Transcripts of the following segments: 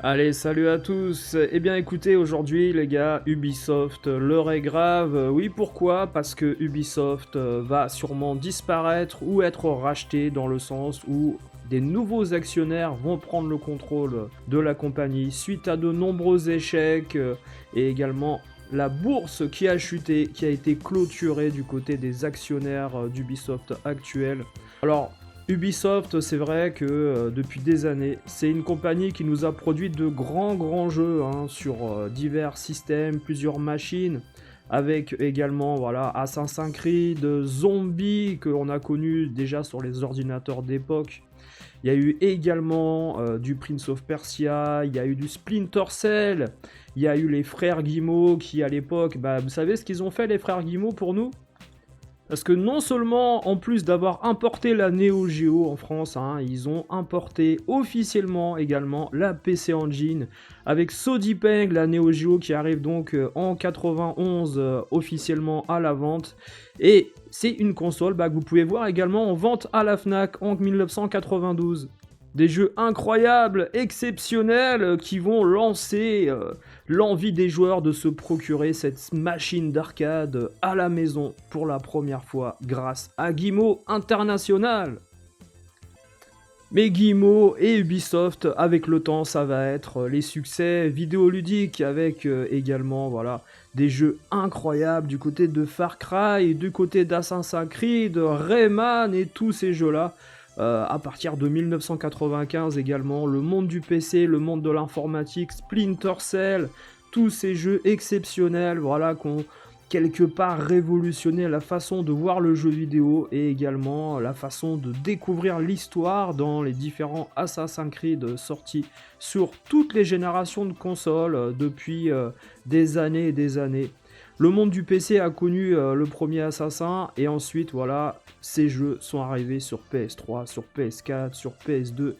Allez, salut à tous. Eh bien écoutez, aujourd'hui les gars, Ubisoft, l'heure est grave. Oui, pourquoi? Parce que Ubisoft va sûrement disparaître ou être racheté, dans le sens où des nouveaux actionnaires vont prendre le contrôle de la compagnie suite à de nombreux échecs et également la bourse qui a chuté, qui a été clôturée du côté des actionnaires d'Ubisoft actuels. Alors, Ubisoft, c'est vrai que depuis des années, c'est une compagnie qui nous a produit de grands jeux sur divers systèmes, plusieurs machines, avec également voilà, Assassin's Creed, Zombie, qu'on a connu déjà sur les ordinateurs d'époque. Il y a eu également du Prince of Persia, il y a eu du Splinter Cell, il y a eu les frères Guillemot qui à l'époque, vous savez ce qu'ils ont fait les frères Guillemot pour nous ? Parce que non seulement, en plus d'avoir importé la Neo Geo en France, ils ont importé officiellement également la PC Engine avec Sodipeng, la Neo Geo qui arrive donc en 91 officiellement à la vente. Et c'est une console que vous pouvez voir également en vente à la Fnac en 1992. Des jeux incroyables, exceptionnels, qui vont lancer l'envie des joueurs de se procurer cette machine d'arcade à la maison pour la première fois grâce à Guillemot International. Mais Guillemot et Ubisoft, avec le temps, ça va être les succès vidéoludiques avec également voilà, des jeux incroyables du côté de Far Cry, du côté d'Assassin's Creed, Rayman et tous ces jeux-là. À partir de 1995 également, le monde du PC, le monde de l'informatique, Splinter Cell, tous ces jeux exceptionnels, voilà, qui ont quelque part révolutionné la façon de voir le jeu vidéo et également la façon de découvrir l'histoire dans les différents Assassin's Creed sortis sur toutes les générations de consoles depuis des années et des années. Le monde du PC a connu le premier Assassin et ensuite voilà, ces jeux sont arrivés sur PS3, sur PS4, sur PS2.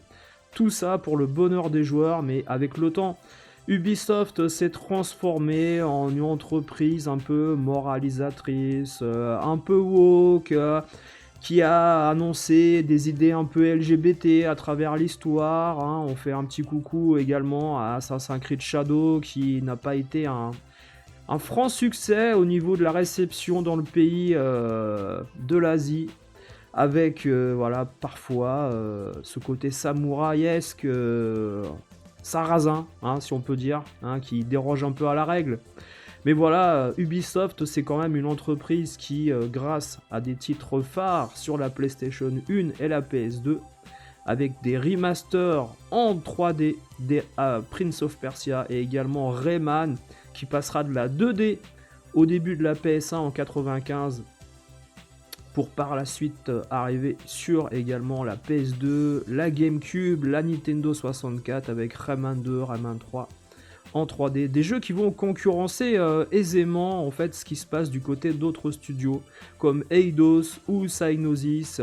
Tout ça pour le bonheur des joueurs, mais avec le temps, Ubisoft s'est transformé en une entreprise un peu moralisatrice, un peu woke, qui a annoncé des idées un peu LGBT à travers l'histoire. On fait un petit coucou également à Assassin's Creed Shadow qui n'a pas été un franc succès au niveau de la réception dans le pays de l'Asie, avec voilà, parfois ce côté samouraïesque, sarrasin, si on peut dire, qui déroge un peu à la règle. Mais voilà, Ubisoft, c'est quand même une entreprise qui, grâce à des titres phares sur la PlayStation 1 et la PS2, avec des remasters en 3D des Prince of Persia et également Rayman, qui passera de la 2D au début de la PS1 en 95 pour par la suite arriver sur également la PS2, la GameCube, la Nintendo 64 avec Rayman 2, Rayman 3 en 3D. Des jeux qui vont concurrencer aisément en fait ce qui se passe du côté d'autres studios comme Eidos ou Psygnosis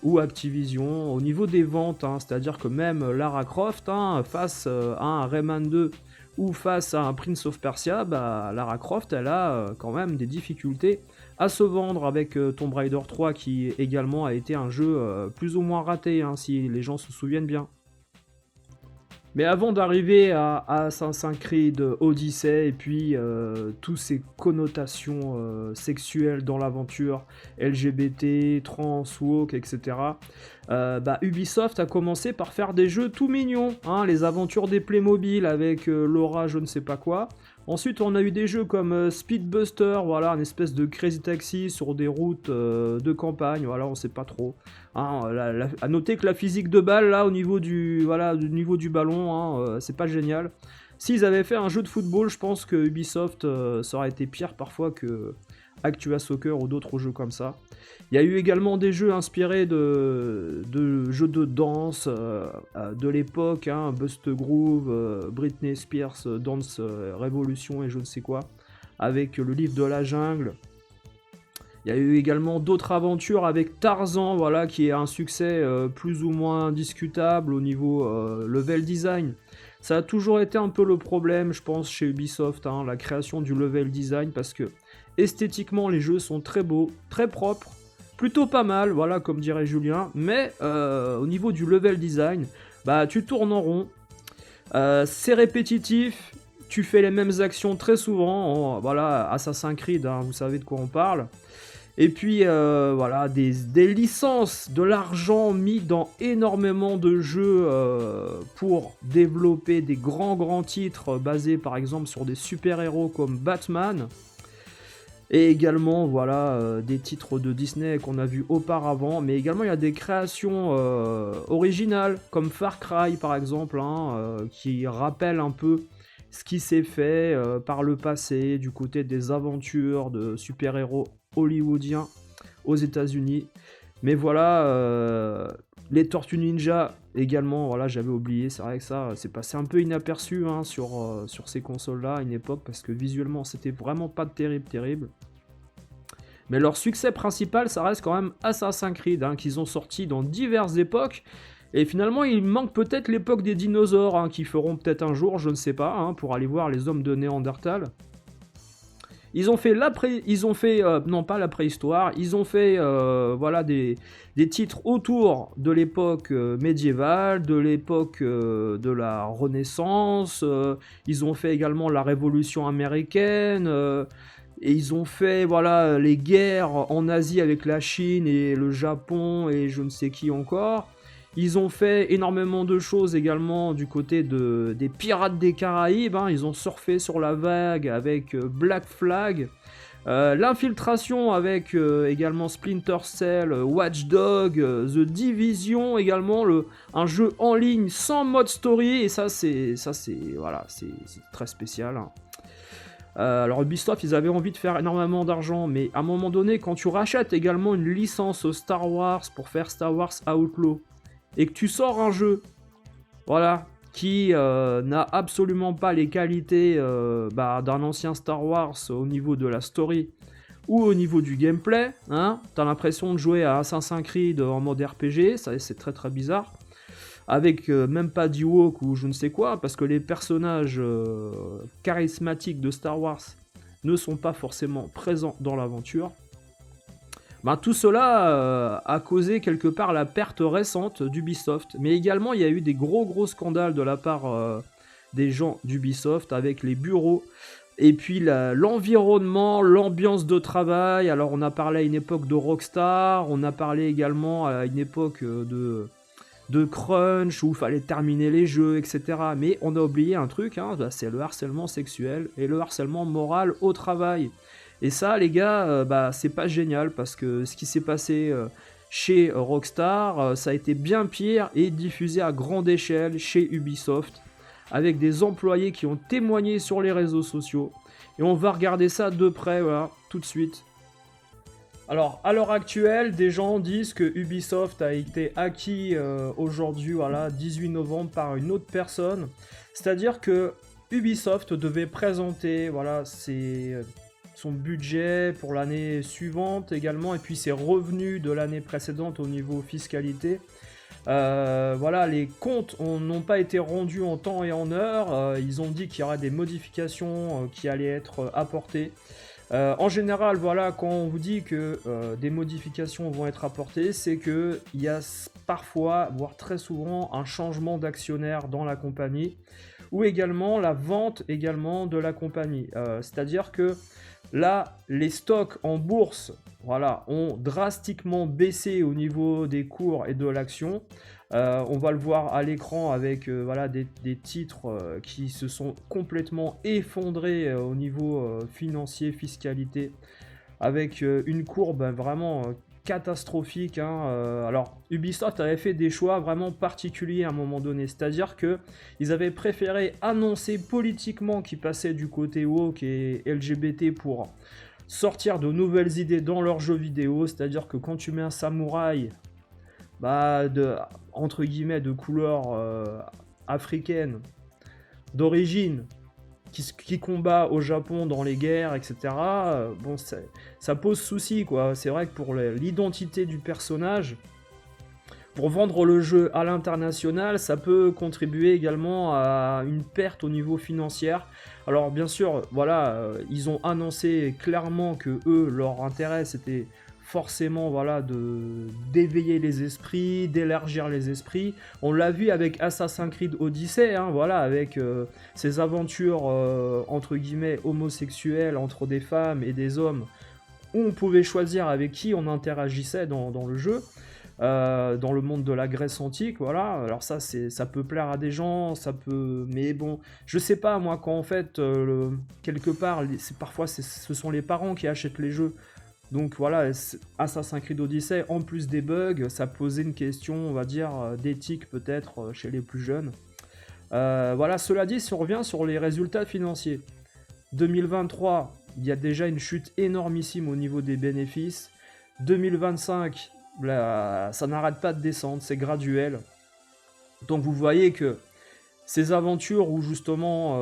ou Activision au niveau des ventes, c'est-à-dire que même Lara Croft face à un Rayman 2 ou face à un Prince of Persia, Lara Croft elle a quand même des difficultés à se vendre avec Tomb Raider 3 qui également a été un jeu plus ou moins raté si les gens se souviennent bien. Mais avant d'arriver à Assassin's Creed Odyssey et puis toutes ces connotations sexuelles dans l'aventure, LGBT, trans, woke, etc., Ubisoft a commencé par faire des jeux tout mignons, les aventures des Playmobil avec Laura je ne sais pas quoi. Ensuite on a eu des jeux comme Speedbuster, voilà, une espèce de Crazy Taxi sur des routes de campagne, voilà, on sait pas trop. À noter que la physique de balle là au niveau du ballon, c'est pas génial. S'ils avaient fait un jeu de football, je pense que Ubisoft ça aurait été pire parfois que Actua Soccer ou d'autres jeux comme ça. Il y a eu également des jeux inspirés de jeux de danse de l'époque, hein, Bust Groove, Britney Spears, Dance Revolution et je ne sais quoi, avec le livre de la jungle. Il y a eu également d'autres aventures avec Tarzan, voilà, qui est un succès plus ou moins discutable au niveau level design. Ça a toujours été un peu le problème, je pense, chez Ubisoft, hein, la création du level design, parce que esthétiquement, les jeux sont très beaux, très propres, plutôt pas mal, voilà, comme dirait Julien, mais au niveau du level design, bah, tu tournes en rond, c'est répétitif, tu fais les mêmes actions très souvent, voilà, Assassin's Creed, hein, vous savez de quoi on parle. Et puis voilà, des licences, de l'argent mis dans énormément de jeux pour développer des grands titres basés par exemple sur des super-héros comme Batman. Et également voilà, des titres de Disney qu'on a vus auparavant. Mais également il y a des créations originales comme Far Cry par exemple, hein, qui rappellent un peu ce qui s'est fait par le passé du côté des aventures de super-héros hollywoodiens aux États-Unis. Mais voilà, les Tortues Ninja également, voilà, j'avais oublié, c'est vrai que ça c'est passé un peu inaperçu, hein, sur ces consoles-là à une époque, parce que visuellement c'était vraiment pas terrible. Mais leur succès principal, ça reste quand même Assassin's Creed, hein, qu'ils ont sorti dans diverses époques. Et finalement, il manque peut-être l'époque des dinosaures, hein, qui feront peut-être un jour, je ne sais pas, hein, pour aller voir les hommes de Néandertal. Ils ont fait non pas la préhistoire, ils ont fait voilà, des titres autour de l'époque médiévale, de l'époque de la Renaissance, ils ont fait également la Révolution américaine, et ils ont fait voilà, les guerres en Asie avec la Chine et le Japon et je ne sais qui encore. Ils ont fait énormément de choses également du côté des Pirates des Caraïbes, hein. Ils ont surfé sur la vague avec Black Flag. L'infiltration avec également Splinter Cell, Watch Dogs, The Division également, un jeu en ligne sans mode story, et ça c'est très spécial, hein. Alors Ubisoft, ils avaient envie de faire énormément d'argent, mais à un moment donné, quand tu rachètes également une licence Star Wars pour faire Star Wars Outlaw, et que tu sors un jeu, voilà, qui n'a absolument pas les qualités d'un ancien Star Wars au niveau de la story ou au niveau du gameplay, hein, t'as l'impression de jouer à Assassin's Creed en mode RPG, ça c'est très bizarre, avec même pas d'Ewok ou je ne sais quoi, parce que les personnages charismatiques de Star Wars ne sont pas forcément présents dans l'aventure. Ben, tout cela a causé quelque part la perte récente d'Ubisoft, mais également il y a eu des gros scandales de la part des gens d'Ubisoft avec les bureaux, et puis l'environnement, l'ambiance de travail. Alors on a parlé à une époque de Rockstar, on a parlé également à une époque de crunch, où il fallait terminer les jeux, etc. Mais on a oublié un truc, hein, c'est le harcèlement sexuel et le harcèlement moral au travail. Et ça, les gars, c'est pas génial, parce que ce qui s'est passé chez Rockstar, ça a été bien pire et diffusé à grande échelle chez Ubisoft, avec des employés qui ont témoigné sur les réseaux sociaux. Et on va regarder ça de près, voilà, tout de suite. Alors, à l'heure actuelle, des gens disent que Ubisoft a été acquis aujourd'hui, voilà, 18 novembre, par une autre personne. C'est-à-dire que Ubisoft devait présenter, voilà, son budget pour l'année suivante également, et puis ses revenus de l'année précédente au niveau fiscalité. Voilà, les comptes n'ont pas été rendus en temps et en heure. Ils ont dit qu'il y aurait des modifications qui allaient être apportées. En général, voilà, quand on vous dit que des modifications vont être apportées, c'est qu'il y a parfois, voire très souvent, un changement d'actionnaire dans la compagnie, ou également la vente également de la compagnie. C'est-à-dire que là, les stocks en bourse, voilà, ont drastiquement baissé au niveau des cours et de l'action. On va le voir à l'écran avec voilà, des titres qui se sont complètement effondrés au niveau financier, fiscalité, avec une courbe vraiment catastrophique, hein. Alors Ubisoft avait fait des choix vraiment particuliers à un moment donné, c'est-à-dire que ils avaient préféré annoncer politiquement qu'ils passaient du côté woke et LGBT pour sortir de nouvelles idées dans leurs jeux vidéo, c'est-à-dire que quand tu mets un samouraï, entre guillemets, de couleur africaine, d'origine, qui combat au Japon dans les guerres, etc., bon, ça pose souci, quoi. C'est vrai que pour l'identité du personnage, pour vendre le jeu à l'international, ça peut contribuer également à une perte au niveau financier. Alors bien sûr, voilà, ils ont annoncé clairement que eux, leur intérêt, c'était forcément, voilà, d'éveiller les esprits, d'élargir les esprits. On l'a vu avec Assassin's Creed Odyssey, hein, voilà, avec ces aventures entre guillemets homosexuelles entre des femmes et des hommes, où on pouvait choisir avec qui on interagissait dans le jeu. Dans le monde de la Grèce antique, voilà. Alors ça peut plaire à des gens, mais bon, je sais pas, moi, quand en fait, quelque part, parfois ce sont les parents qui achètent les jeux. Donc voilà, Assassin's Creed Odyssey, en plus des bugs, ça posait une question, on va dire, d'éthique peut-être chez les plus jeunes. Voilà, cela dit, si on revient sur les résultats financiers, 2023, il y a déjà une chute énormissime au niveau des bénéfices. 2025, ça n'arrête pas de descendre, c'est graduel. Donc vous voyez que ces aventures où justement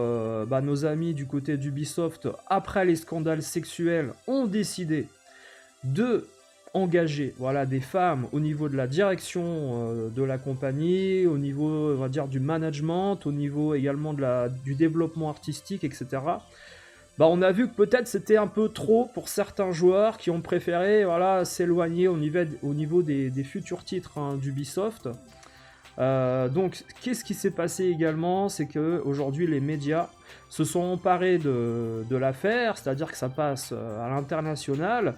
nos amis du côté d'Ubisoft, après les scandales sexuels, ont décidé de engager, voilà, des femmes au niveau de la direction de la compagnie, au niveau, on va dire, du management, au niveau également du développement artistique, etc. On a vu que peut-être c'était un peu trop pour certains joueurs qui ont préféré, voilà, s'éloigner au niveau des futurs titres, hein, d'Ubisoft. Donc, qu'est-ce qui s'est passé également? C'est qu'aujourd'hui, les médias se sont emparés de l'affaire, c'est-à-dire que ça passe à l'international.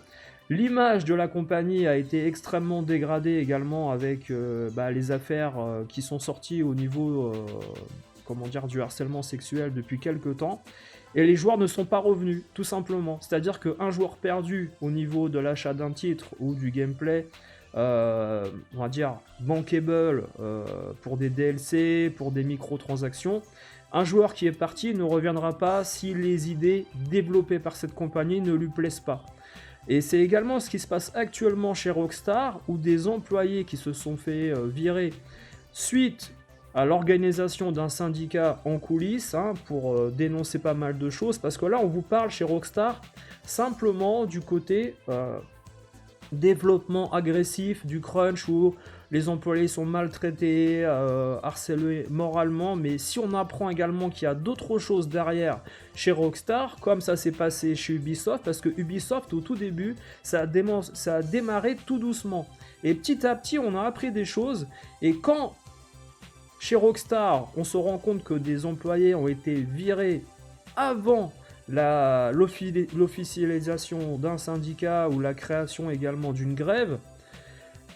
L'image de la compagnie a été extrêmement dégradée également avec les affaires qui sont sorties au niveau du harcèlement sexuel depuis quelques temps. Et les joueurs ne sont pas revenus, tout simplement. C'est-à-dire qu'un joueur perdu au niveau de l'achat d'un titre ou du gameplay, on va dire bankable pour des DLC, pour des microtransactions, un joueur qui est parti ne reviendra pas si les idées développées par cette compagnie ne lui plaisent pas. Et c'est également ce qui se passe actuellement chez Rockstar, où des employés qui se sont fait virer suite à l'organisation d'un syndicat en coulisses, hein, pour dénoncer pas mal de choses, parce que là on vous parle chez Rockstar simplement du côté développement agressif, du crunch où les employés sont maltraités, harcelés moralement, mais si on apprend également qu'il y a d'autres choses derrière chez Rockstar, comme ça s'est passé chez Ubisoft, parce que Ubisoft au tout début, ça a démarré tout doucement, et petit à petit on a appris des choses, et quand chez Rockstar, on se rend compte que des employés ont été virés avant l'officialisation d'un syndicat ou la création également d'une grève,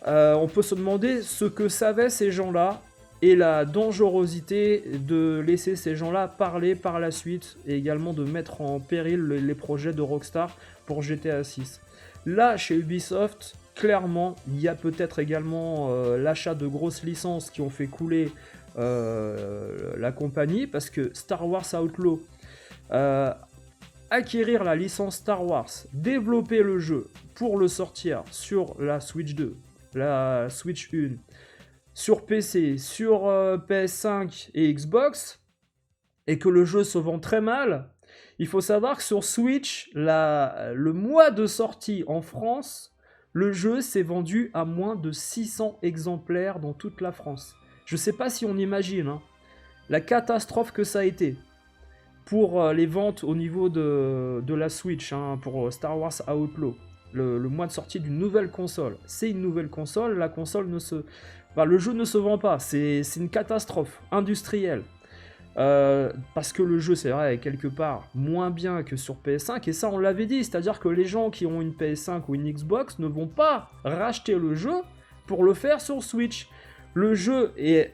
on peut se demander ce que savaient ces gens-là et la dangerosité de laisser ces gens-là parler par la suite et également de mettre en péril les projets de Rockstar pour GTA 6. Là, chez Ubisoft, clairement, il y a peut-être également l'achat de grosses licences qui ont fait couler la compagnie, parce que Star Wars Outlaw, acquérir la licence Star Wars, développer le jeu pour le sortir sur la Switch 2, la Switch 1, sur PC, sur PS5 et Xbox, et que le jeu se vend très mal, il faut savoir que sur Switch, le mois de sortie en France, le jeu s'est vendu à moins de 600 exemplaires dans toute la France. Je sais pas si on imagine la catastrophe que ça a été pour les ventes au niveau de la Switch, pour Star Wars Outlaw. Le mois de sortie d'une nouvelle console. C'est une nouvelle console, la console le jeu ne se vend pas, c'est une catastrophe industrielle. Parce que le jeu, c'est vrai, est quelque part moins bien que sur PS5, et ça on l'avait dit, c'est-à-dire que les gens qui ont une PS5 ou une Xbox ne vont pas racheter le jeu pour le faire sur Switch. Le jeu est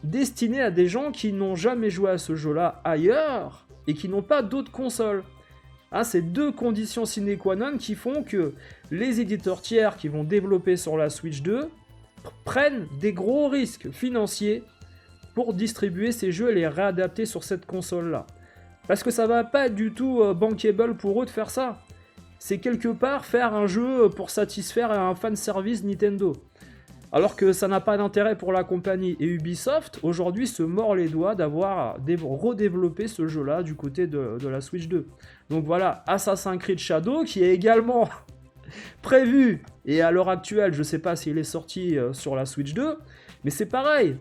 destiné à des gens qui n'ont jamais joué à ce jeu-là ailleurs et qui n'ont pas d'autres consoles. C'est deux conditions sine qua non qui font que les éditeurs tiers qui vont développer sur la Switch 2 prennent des gros risques financiers pour distribuer ces jeux et les réadapter sur cette console-là. Parce que ça va pas être du tout bankable pour eux de faire ça. c'est quelque part faire un jeu pour satisfaire un fanservice Nintendo. Alors que ça n'a pas d'intérêt pour la compagnie. Et Ubisoft, aujourd'hui, se mord les doigts d'avoir redéveloppé ce jeu-là du côté de la Switch 2. Donc voilà, Assassin's Creed Shadow, qui est également prévu, et à l'heure actuelle, je ne sais pas s'il est sorti sur la Switch 2, mais c'est pareil.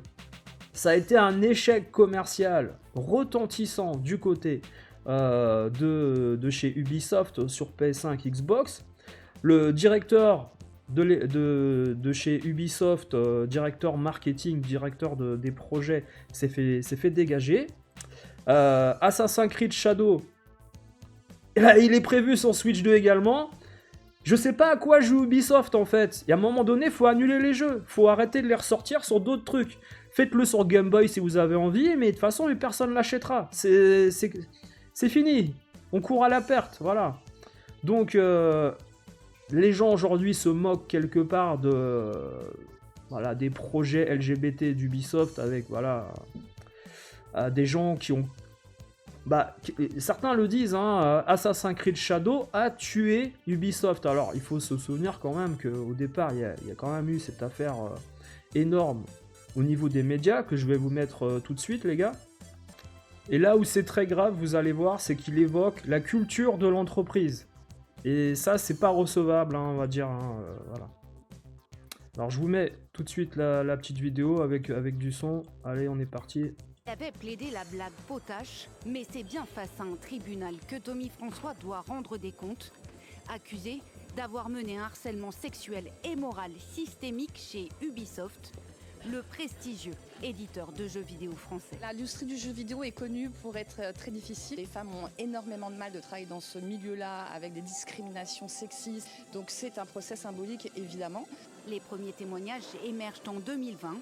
Ça a été un échec commercial retentissant du côté de chez Ubisoft sur PS5, Xbox. Le directeur de chez Ubisoft, directeur marketing, directeur des projets, s'est fait dégager. Assassin's Creed Shadow, il est prévu sur Switch 2 également. Je sais pas à quoi joue Ubisoft en fait. Et à un moment donné, faut annuler les jeux. Faut arrêter de les ressortir sur d'autres trucs. Faites-le sur Game Boy si vous avez envie, mais de toute façon, personne l'achètera. C'est fini. On court à la perte, voilà. Donc, les gens aujourd'hui se moquent quelque part voilà, des projets LGBT d'Ubisoft avec voilà, des gens qui ont... certains le disent, hein, Assassin's Creed Shadow a tué Ubisoft. Alors, il faut se souvenir quand même qu'au départ, il y a quand même eu cette affaire énorme au niveau des médias, que je vais vous mettre tout de suite, les gars. Et là où c'est très grave, vous allez voir, c'est qu'il évoque la culture de l'entreprise. Et ça, c'est pas recevable, hein, on va dire. Voilà. Alors, je vous mets tout de suite la petite vidéo avec du son. Allez, on est parti. Il avait plaidé la blague potache, mais c'est bien face à un tribunal que Tommy François doit rendre des comptes, accusé d'avoir mené un harcèlement sexuel et moral systémique chez Ubisoft, le prestigieux éditeur de jeux vidéo français. L'industrie du jeu vidéo est connue pour être très difficile. Les femmes ont énormément de mal de travailler dans ce milieu-là, avec des discriminations sexistes. Donc c'est un procès symbolique, évidemment. Les premiers témoignages émergent en 2020.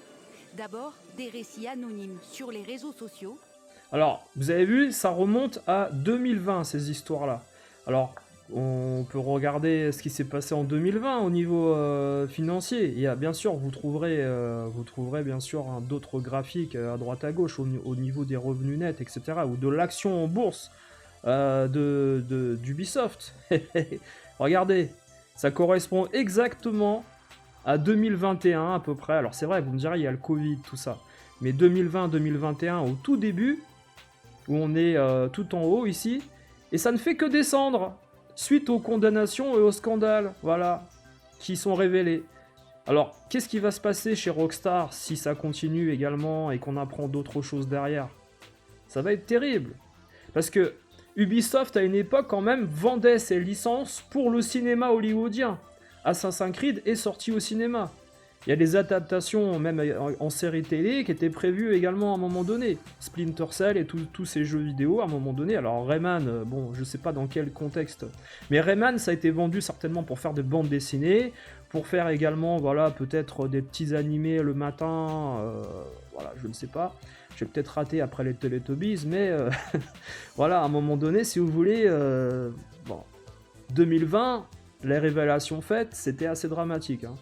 D'abord, des récits anonymes sur les réseaux sociaux. Alors, vous avez vu, ça remonte à 2020, ces histoires-là. Alors, on peut regarder ce qui s'est passé en 2020 au niveau financier. Il y a, bien sûr, vous trouverez bien sûr d'autres graphiques à droite à gauche au niveau des revenus nets, etc. ou de l'action en bourse d'Ubisoft. Regardez, ça correspond exactement à 2021 à peu près. Alors c'est vrai, vous me direz, il y a le Covid, tout ça. Mais 2020-2021, au tout début, où on est tout en haut ici, et ça ne fait que descendre suite aux condamnations et aux scandales, voilà, qui sont révélés. Alors, qu'est-ce qui va se passer chez Rockstar si ça continue également et qu'on apprend d'autres choses derrière? Ça va être terrible. Parce que Ubisoft, à une époque, quand même, vendait ses licences pour le cinéma hollywoodien. Assassin's Creed est sorti au cinéma. Il y a des adaptations, même en série télé, qui étaient prévues également à un moment donné. Splinter Cell et tous ces jeux vidéo à un moment donné. Alors Rayman, bon, je sais pas dans quel contexte. Mais Rayman, ça a été vendu certainement pour faire des bandes dessinées, pour faire également, voilà, peut-être des petits animés le matin, voilà, je ne sais pas. J'ai peut-être raté après les Teletubbies, mais voilà, à un moment donné, si vous voulez, bon, 2020, les révélations faites, c'était assez dramatique, hein.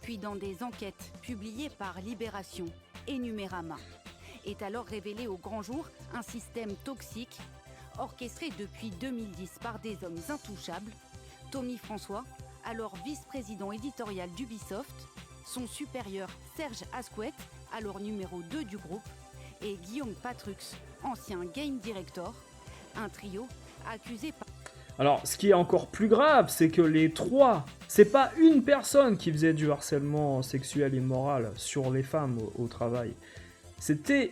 Puis dans des enquêtes publiées par Libération et Numérama, est alors révélé au grand jour un système toxique orchestré depuis 2010 par des hommes intouchables. Tommy François, alors vice-président éditorial d'Ubisoft, son supérieur Serge Asquette, alors numéro 2 du groupe, et Guillaume Patrux, ancien game director, un trio accusé par... Alors, ce qui est encore plus grave, c'est que les trois, c'est pas une personne qui faisait du harcèlement sexuel et moral sur les femmes au travail. C'était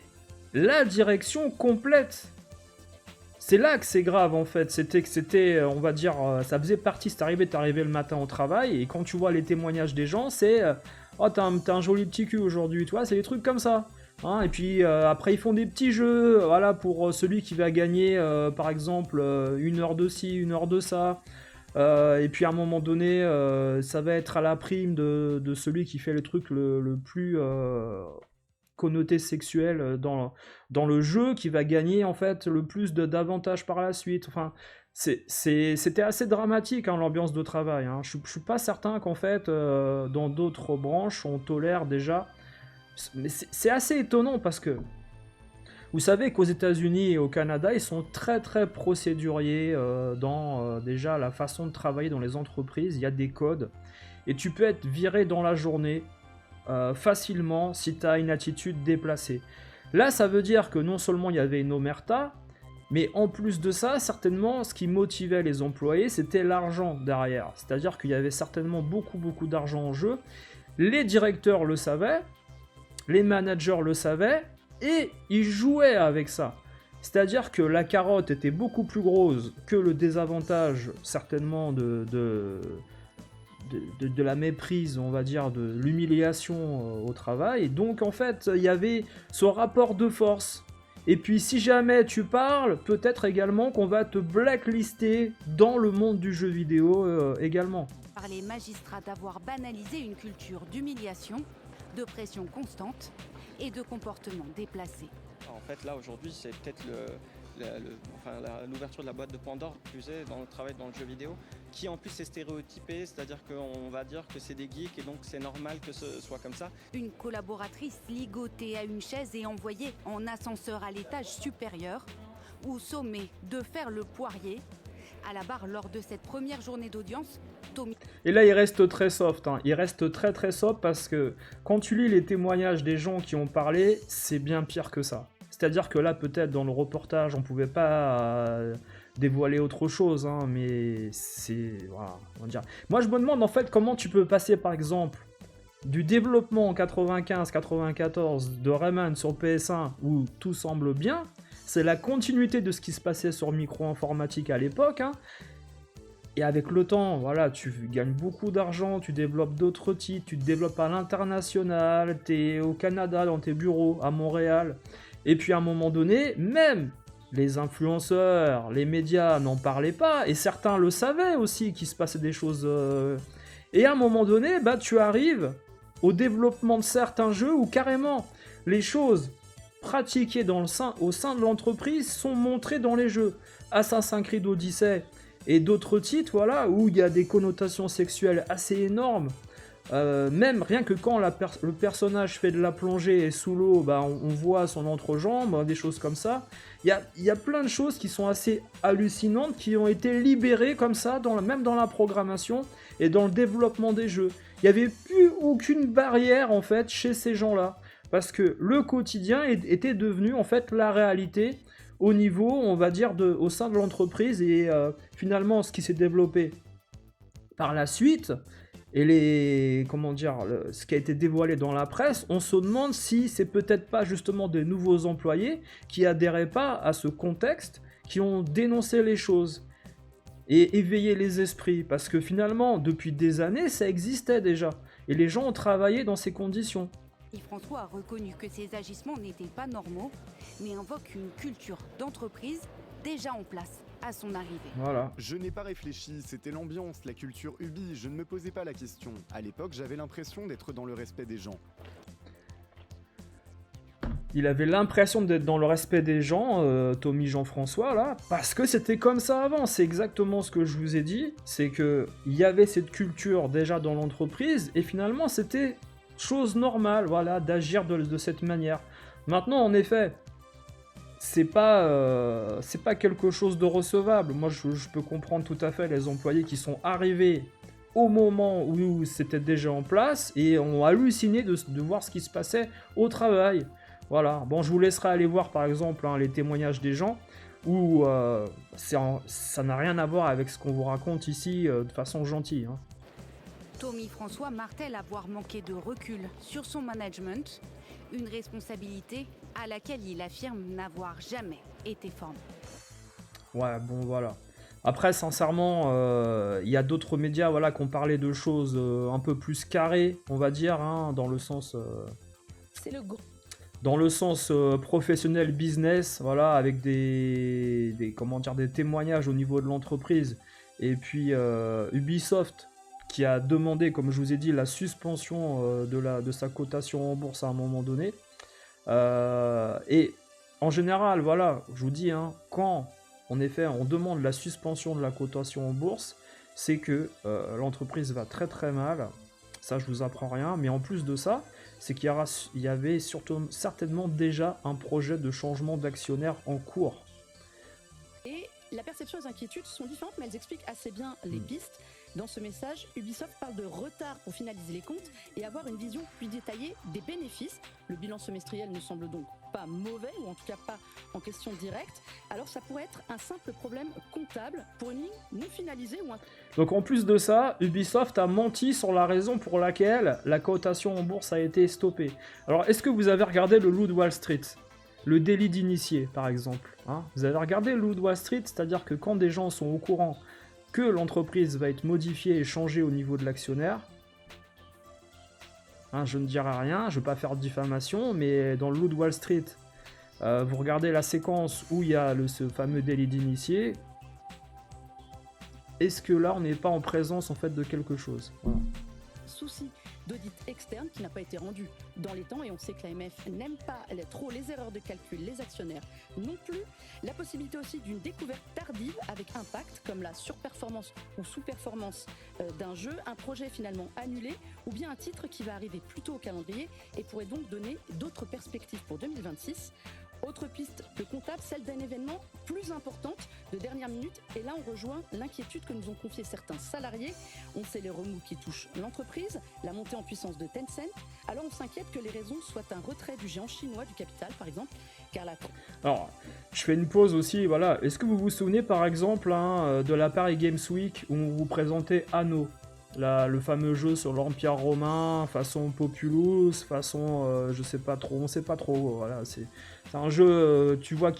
la direction complète. C'est là que c'est grave en fait. C'était, on va dire, ça faisait partie, c'est arrivé, t'es arrivé le matin au travail, et quand tu vois les témoignages des gens, c'est oh, t'as un joli petit cul aujourd'hui, tu vois, c'est des trucs comme ça. Hein, et puis après ils font des petits jeux, voilà, pour celui qui va gagner par exemple 1 heure de ci, 1 heure de ça. Et puis à un moment donné, ça va être à la prime de celui qui fait le truc le plus connoté sexuel dans le jeu, qui va gagner en fait le plus d'avantages par la suite. Enfin, c'était assez dramatique, hein, l'ambiance de travail. Hein. Je suis pas certain qu'en fait, dans d'autres branches, on tolère déjà. Mais c'est assez étonnant parce que Vous savez qu'aux États-Unis et au Canada, ils sont très très procéduriers dans déjà la façon de travailler dans les entreprises. Il y a des codes et tu peux être viré dans la journée facilement si tu as une attitude déplacée. Là, ça veut dire que non seulement il y avait une omerta, mais en plus de ça, certainement, ce qui motivait les employés, c'était l'argent derrière. C'est-à-dire qu'il y avait certainement beaucoup d'argent en jeu. Les directeurs le savaient, les managers le savaient, et ils jouaient avec ça. C'est-à-dire que la carotte était beaucoup plus grosse que le désavantage, certainement, de la méprise, on va dire, de l'humiliation au travail. Et donc, en fait, il y avait ce rapport de force. Et puis, si jamais tu parles, peut-être également qu'on va te blacklister dans le monde du jeu vidéo également. Par les magistrats d'avoir banalisé une culture d'humiliation, de pression constante et de comportements déplacés. En fait, là, aujourd'hui, c'est peut-être l'ouverture de la boîte de Pandore, plus dans le travail dans le jeu vidéo, qui en plus est stéréotypé, c'est-à-dire qu'on va dire que c'est des geeks et donc c'est normal que ce soit comme ça. Une collaboratrice ligotée à une chaise et envoyée en ascenseur à l'étage supérieur, ou sommée de faire le poirier. À la barre lors de cette première journée d'audience, Tommy... Et là, il reste très soft, hein. Il reste très soft parce que quand tu lis les témoignages des gens qui ont parlé, c'est bien pire que ça. C'est-à-dire que là, peut-être dans le reportage, on pouvait pas dévoiler autre chose, hein, mais c'est... Voilà, on va dire. Moi, je me demande en fait comment tu peux passer, par exemple, du développement en 95-94 de Rayman sur PS1 où tout semble bien. C'est la continuité de ce qui se passait sur micro-informatique à l'époque, hein. Et avec le temps, voilà, tu gagnes beaucoup d'argent, tu développes d'autres titres, tu te développes à l'international, t'es au Canada dans tes bureaux, à Montréal. Et puis à un moment donné, même les influenceurs, les médias n'en parlaient pas, et certains le savaient aussi qu'il se passait des choses. Et à un moment donné, bah, tu arrives au développement de certains jeux où carrément les choses pratiquées au sein de l'entreprise sont montrées dans les jeux. Assassin's Creed Odyssey et d'autres titres, voilà, où il y a des connotations sexuelles assez énormes. Même rien que quand le personnage fait de la plongée et sous l'eau, bah, on voit son entrejambe, des choses comme ça. Il y a plein de choses qui sont assez hallucinantes, qui ont été libérées comme ça, même dans la programmation et dans le développement des jeux. Il n'y avait plus aucune barrière en fait chez ces gens-là, parce que le quotidien était devenu en fait la réalité au niveau, on va dire, au sein de l'entreprise, et finalement ce qui s'est développé par la suite, et ce qui a été dévoilé dans la presse, on se demande si c'est peut-être pas justement des nouveaux employés qui adhéraient pas à ce contexte, qui ont dénoncé les choses et éveillé les esprits, parce que finalement, depuis des années, ça existait déjà, et les gens ont travaillé dans ces conditions. François a reconnu que ces agissements n'étaient pas normaux, mais invoque une culture d'entreprise déjà en place à son arrivée. Voilà. Je n'ai pas réfléchi, c'était l'ambiance, la culture Ubi, je ne me posais pas la question. À l'époque, j'avais l'impression d'être dans le respect des gens. Il avait l'impression d'être dans le respect des gens, Tommy Jean-François, là, parce que c'était comme ça avant. C'est exactement ce que je vous ai dit, c'est qu'il y avait cette culture déjà dans l'entreprise, et finalement, c'était chose normale, voilà, d'agir de cette manière. Maintenant, en effet, c'est pas quelque chose de recevable. Moi, je peux comprendre tout à fait les employés qui sont arrivés au moment où c'était déjà en place et ont halluciné de voir ce qui se passait au travail. Voilà. Bon, je vous laisserai aller voir, par exemple, les témoignages des gens où ça n'a rien à voir avec ce qu'on vous raconte ici de façon gentille, hein. Tommy François martèle avoir manqué de recul sur son management, une responsabilité à laquelle il affirme n'avoir jamais été formé. Ouais, bon, voilà. Après, sincèrement, il y a d'autres médias, voilà, qui ont parlé de choses un peu plus carrées, on va dire, hein, dans le sens... C'est le gros. Dans le sens professionnel business, voilà, avec des témoignages au niveau de l'entreprise. Et puis Ubisoft, qui a demandé, comme je vous ai dit, la suspension de sa cotation en bourse à un moment donné. Et en général, voilà, je vous dis, hein, quand en effet on demande la suspension de la cotation en bourse, c'est que l'entreprise va très très mal. Ça, je vous apprends rien. Mais en plus de ça, c'est qu'il y avait certainement déjà un projet de changement d'actionnaire en cours. Et la perception et les inquiétudes sont différentes, mais elles expliquent assez bien les pistes. Dans ce message, Ubisoft parle de retard pour finaliser les comptes et avoir une vision plus détaillée des bénéfices. Le bilan semestriel ne semble donc pas mauvais, ou en tout cas pas en question directe. Alors ça pourrait être un simple problème comptable pour une ligne non finalisée ou un... Donc en plus de ça, Ubisoft a menti sur la raison pour laquelle la cotation en bourse a été stoppée. Alors est-ce que vous avez regardé le Loup de Wall Street ? Le délit d'initié, par exemple. Vous avez regardé le Loup de Wall Street, c'est-à-dire que quand des gens sont au courant que l'entreprise va être modifiée et changée au niveau de l'actionnaire, je ne dirai rien, je ne vais pas faire de diffamation, mais dans le Loup de Wall Street, vous regardez la séquence où il y a ce fameux délit d'initié, est-ce que là on n'est pas en présence en fait de quelque chose ? Voilà. Souci d'audit externe qui n'a pas été rendu dans les temps, et on sait que l'AMF n'aime pas trop les erreurs de calcul, les actionnaires non plus. La possibilité aussi d'une découverte tardive avec impact, comme la surperformance ou sous-performance d'un jeu, un projet finalement annulé, ou bien un titre qui va arriver plus tôt au calendrier et pourrait donc donner d'autres perspectives pour 2026. Autre piste que comptable, celle d'un événement plus important de dernière minute. Et là, on rejoint l'inquiétude que nous ont confié certains salariés. On sait les remous qui touchent l'entreprise, la montée en puissance de Tencent. Alors, on s'inquiète que les raisons soient un retrait du géant chinois du capital, par exemple, car la... Alors, je fais une pause aussi, voilà. Est-ce que vous vous souvenez, par exemple, de la Paris Games Week où on vous présentait Anno ? Le fameux jeu sur l'Empire romain, façon Populous, façon, je sais pas trop, on sait pas trop, voilà, c'est un jeu, tu vois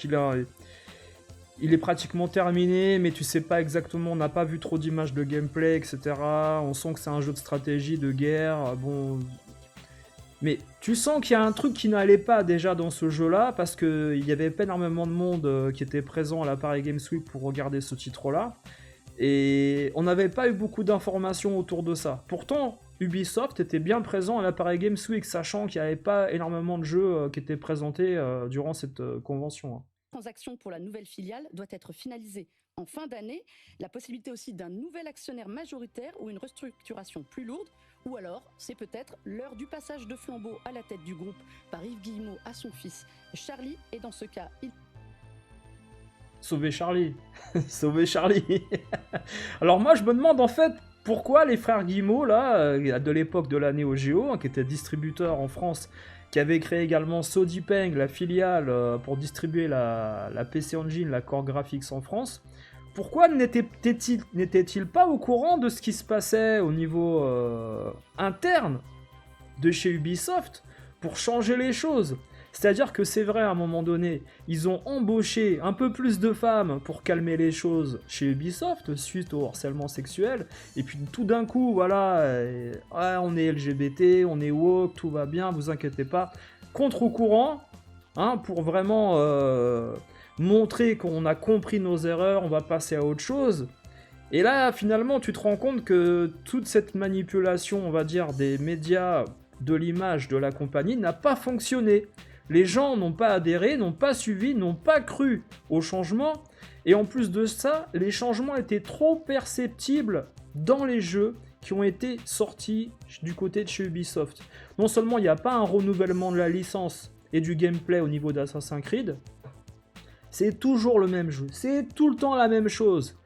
il est pratiquement terminé, mais tu sais pas exactement, on n'a pas vu trop d'images de gameplay, etc. On sent que c'est un jeu de stratégie, de guerre, bon... Mais tu sens qu'il y a un truc qui n'allait pas déjà dans ce jeu-là, parce qu'il y avait pas énormément de monde qui était présent à la Paris Games Week pour regarder ce titre-là. Et on n'avait pas eu beaucoup d'informations autour de ça. Pourtant, Ubisoft était bien présent à la Paris Games Week, sachant qu'il n'y avait pas énormément de jeux qui étaient présentés durant cette convention. La transaction pour la nouvelle filiale doit être finalisée en fin d'année. La possibilité aussi d'un nouvel actionnaire majoritaire ou une restructuration plus lourde. Ou alors, c'est peut-être l'heure du passage de flambeau à la tête du groupe par Yves Guillemot à son fils Charlie. Et dans ce cas, il... Sauver Charlie. Sauver Charlie. Alors moi, je me demande en fait pourquoi les frères Guillemot, là, de l'époque de la Neo Geo, qui était distributeur en France, qui avait créé également Sodipeng, la filiale, pour distribuer la PC Engine, la Core Graphics en France, pourquoi n'était-il pas au courant de ce qui se passait au niveau interne de chez Ubisoft pour changer les choses ? C'est-à-dire que c'est vrai, à un moment donné, ils ont embauché un peu plus de femmes pour calmer les choses chez Ubisoft suite au harcèlement sexuel, et puis tout d'un coup, voilà, on est LGBT, on est woke, tout va bien, vous inquiétez pas, contre-courant, pour vraiment montrer qu'on a compris nos erreurs, on va passer à autre chose. Et là, finalement, tu te rends compte que toute cette manipulation, on va dire, des médias, de l'image de la compagnie, n'a pas fonctionné. Les gens n'ont pas adhéré, n'ont pas suivi, n'ont pas cru au changement. Et en plus de ça, les changements étaient trop perceptibles dans les jeux qui ont été sortis du côté de chez Ubisoft. Non seulement il n'y a pas un renouvellement de la licence et du gameplay au niveau d'Assassin's Creed, c'est toujours le même jeu, c'est tout le temps la même chose.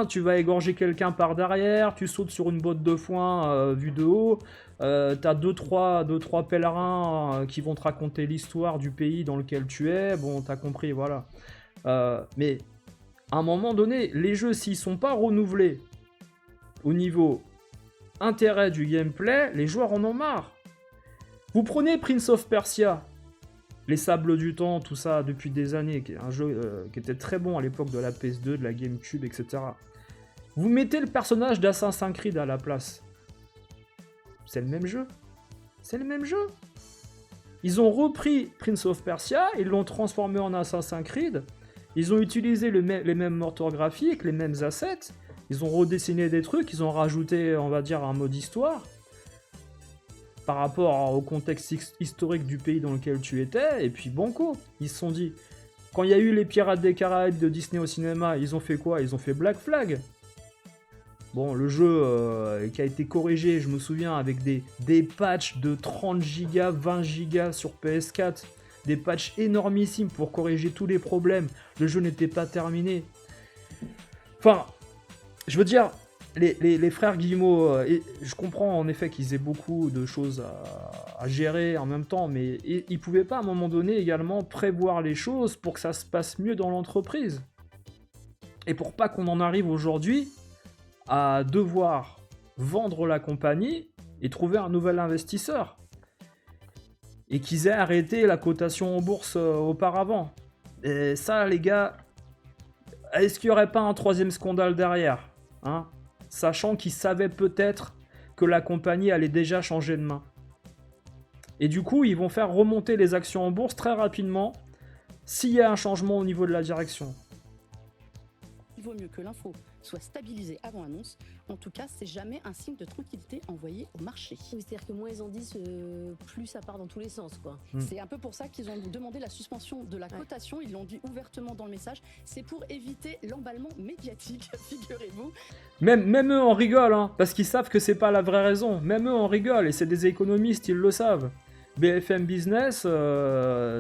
Tu vas égorger quelqu'un par derrière, tu sautes sur une botte de foin vue de haut, t'as deux, trois pèlerins qui vont te raconter l'histoire du pays dans lequel tu es, bon, t'as compris, voilà. Mais à un moment donné, les jeux, s'ils sont pas renouvelés au niveau intérêt du gameplay, les joueurs en ont marre. Vous prenez Prince of Persia, Les Sables du Temps, tout ça, depuis des années, qui est un jeu qui était très bon à l'époque de la PS2, de la GameCube, etc. Vous mettez le personnage d'Assassin's Creed à la place. C'est le même jeu. C'est le même jeu. Ils ont repris Prince of Persia, ils l'ont transformé en Assassin's Creed, ils ont utilisé les mêmes moteurs graphiques, les mêmes assets, ils ont redessiné des trucs, ils ont rajouté, on va dire, un mode histoire par rapport au contexte historique du pays dans lequel tu étais, et puis banco, ils se sont dit, quand il y a eu les Pirates des Caraïbes de Disney au cinéma, ils ont fait quoi ? Ils ont fait Black Flag. Bon, le jeu qui a été corrigé, je me souviens, avec des patchs de 30 Go, 20 Go sur PS4, des patchs énormissimes pour corriger tous les problèmes. Le jeu n'était pas terminé. Enfin, je veux dire, les frères Guillemot, je comprends en effet qu'ils aient beaucoup de choses à gérer en même temps, mais ils pouvaient pas à un moment donné également prévoir les choses pour que ça se passe mieux dans l'entreprise. Et pour pas qu'on en arrive aujourd'hui à devoir vendre la compagnie et trouver un nouvel investisseur. Et qu'ils aient arrêté la cotation en bourse auparavant. Et ça, les gars, est-ce qu'il n'y aurait pas un troisième scandale derrière, hein, sachant qu'ils savaient peut-être que la compagnie allait déjà changer de main. Et du coup, ils vont faire remonter les actions en bourse très rapidement s'il y a un changement au niveau de la direction. Il vaut mieux que l'info soit stabilisée avant annonce. En tout cas, c'est jamais un signe de tranquillité envoyé au marché. Oui, c'est-à-dire que moins ils en disent, plus ça part dans tous les sens, quoi. C'est un peu pour ça qu'ils ont demandé la suspension de la cotation. Ils l'ont dit ouvertement dans le message. C'est pour éviter l'emballement médiatique, figurez-vous. Même eux en rigolent, hein, parce qu'ils savent que c'est pas la vraie raison. Même eux en rigolent, et c'est des économistes, ils le savent. BFM Business,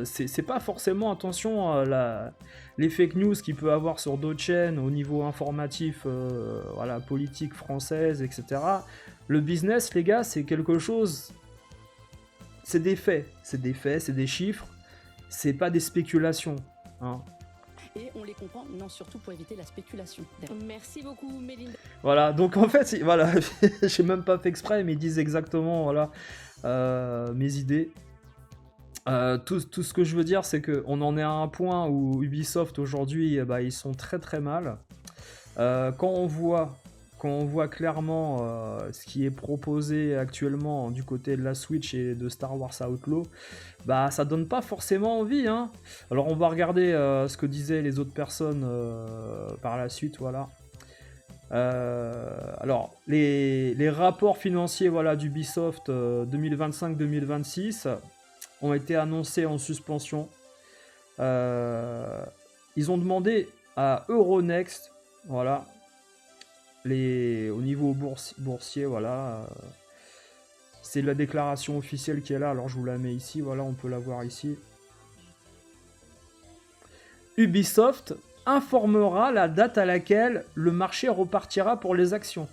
c'est pas forcément, attention, les fake news qu'il peut avoir sur d'autres chaînes au niveau informatif, voilà, politique française, etc. Le business, les gars, c'est quelque chose... C'est des faits, c'est des chiffres, c'est pas des spéculations, hein. Et on les comprend, non, surtout pour éviter la spéculation. Merci beaucoup, Mélinda. Voilà, donc en fait, voilà, j'ai même pas fait exprès, mais ils disent exactement, voilà, mes idées. Tout ce que je veux dire, c'est qu'on en est à un point où Ubisoft aujourd'hui, bah, ils sont très très mal. Quand on voit clairement ce qui est proposé actuellement du côté de la Switch et de Star Wars Outlaw, bah ça donne pas forcément envie, hein. Alors on va regarder ce que disaient les autres personnes par la suite, voilà. Alors les rapports financiers, voilà, d'Ubisoft 2025-2026 ont été annoncés en suspension. Ils ont demandé à Euronext, voilà, au niveau boursier, voilà, c'est la déclaration officielle qui est là, alors je vous la mets ici, voilà, on peut la voir ici. Ubisoft informera la date à laquelle le marché repartira pour les actions.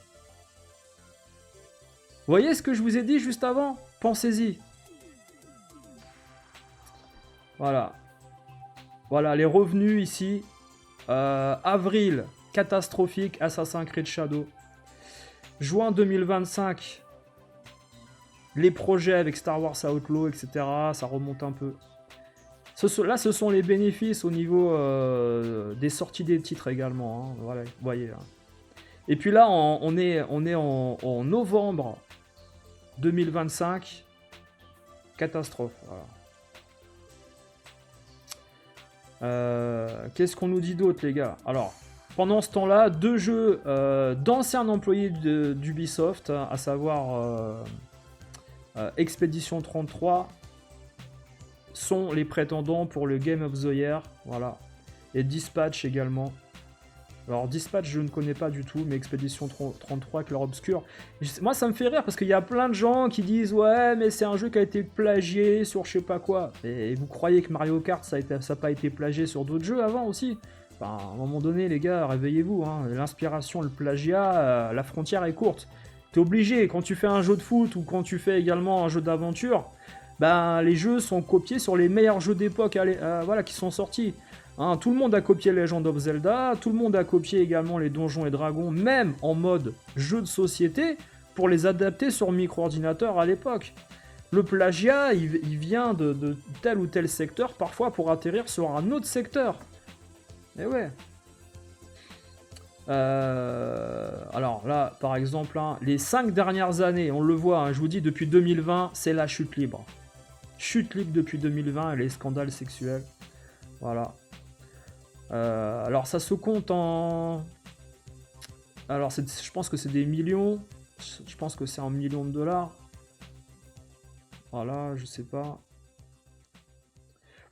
Vous voyez ce que je vous ai dit juste avant? Pensez-y. Voilà. Voilà, les revenus ici. Avril, catastrophique, Assassin's Creed Shadow. Juin 2025, les projets avec Star Wars Outlaw, etc. Ça remonte un peu. Là, ce sont les bénéfices au niveau des sorties des titres également, hein. Voilà, vous voyez. Hein. Et puis là, on est en novembre 2025. Catastrophe. Voilà. Qu'est-ce qu'on nous dit d'autre, les gars? Alors, pendant ce temps-là, 2 jeux d'anciens employés d'Ubisoft, à savoir Expedition 33, sont les prétendants pour le Game of the Year, voilà. Et Dispatch également. Alors Dispatch, je ne connais pas du tout, mais Expedition 33, Clair Obscur. Moi, ça me fait rire parce qu'il y a plein de gens qui disent ouais, mais c'est un jeu qui a été plagié sur je sais pas quoi. Et vous croyez que Mario Kart, ça n'a pas été plagié sur d'autres jeux avant aussi? Enfin, à un moment donné, les gars, réveillez-vous. Hein. L'inspiration, le plagiat, la frontière est courte. T'es obligé, quand tu fais un jeu de foot ou quand tu fais également un jeu d'aventure, ben, les jeux sont copiés sur les meilleurs jeux d'époque voilà, qui sont sortis. Hein, tout le monde a copié Legend of Zelda, tout le monde a copié également les Donjons et Dragons, même en mode jeu de société, pour les adapter sur micro-ordinateur à l'époque. Le plagiat, il vient de tel ou tel secteur, parfois pour atterrir sur un autre secteur. Et ouais. Alors là, par exemple, hein, les 5 dernières années, on le voit, hein, je vous dis, depuis 2020, c'est la chute libre. Chute libre depuis 2020 et les scandales sexuels. Voilà. Alors ça se compte en... Alors je pense que c'est des millions. Je pense que c'est en millions de dollars. Voilà, je sais pas.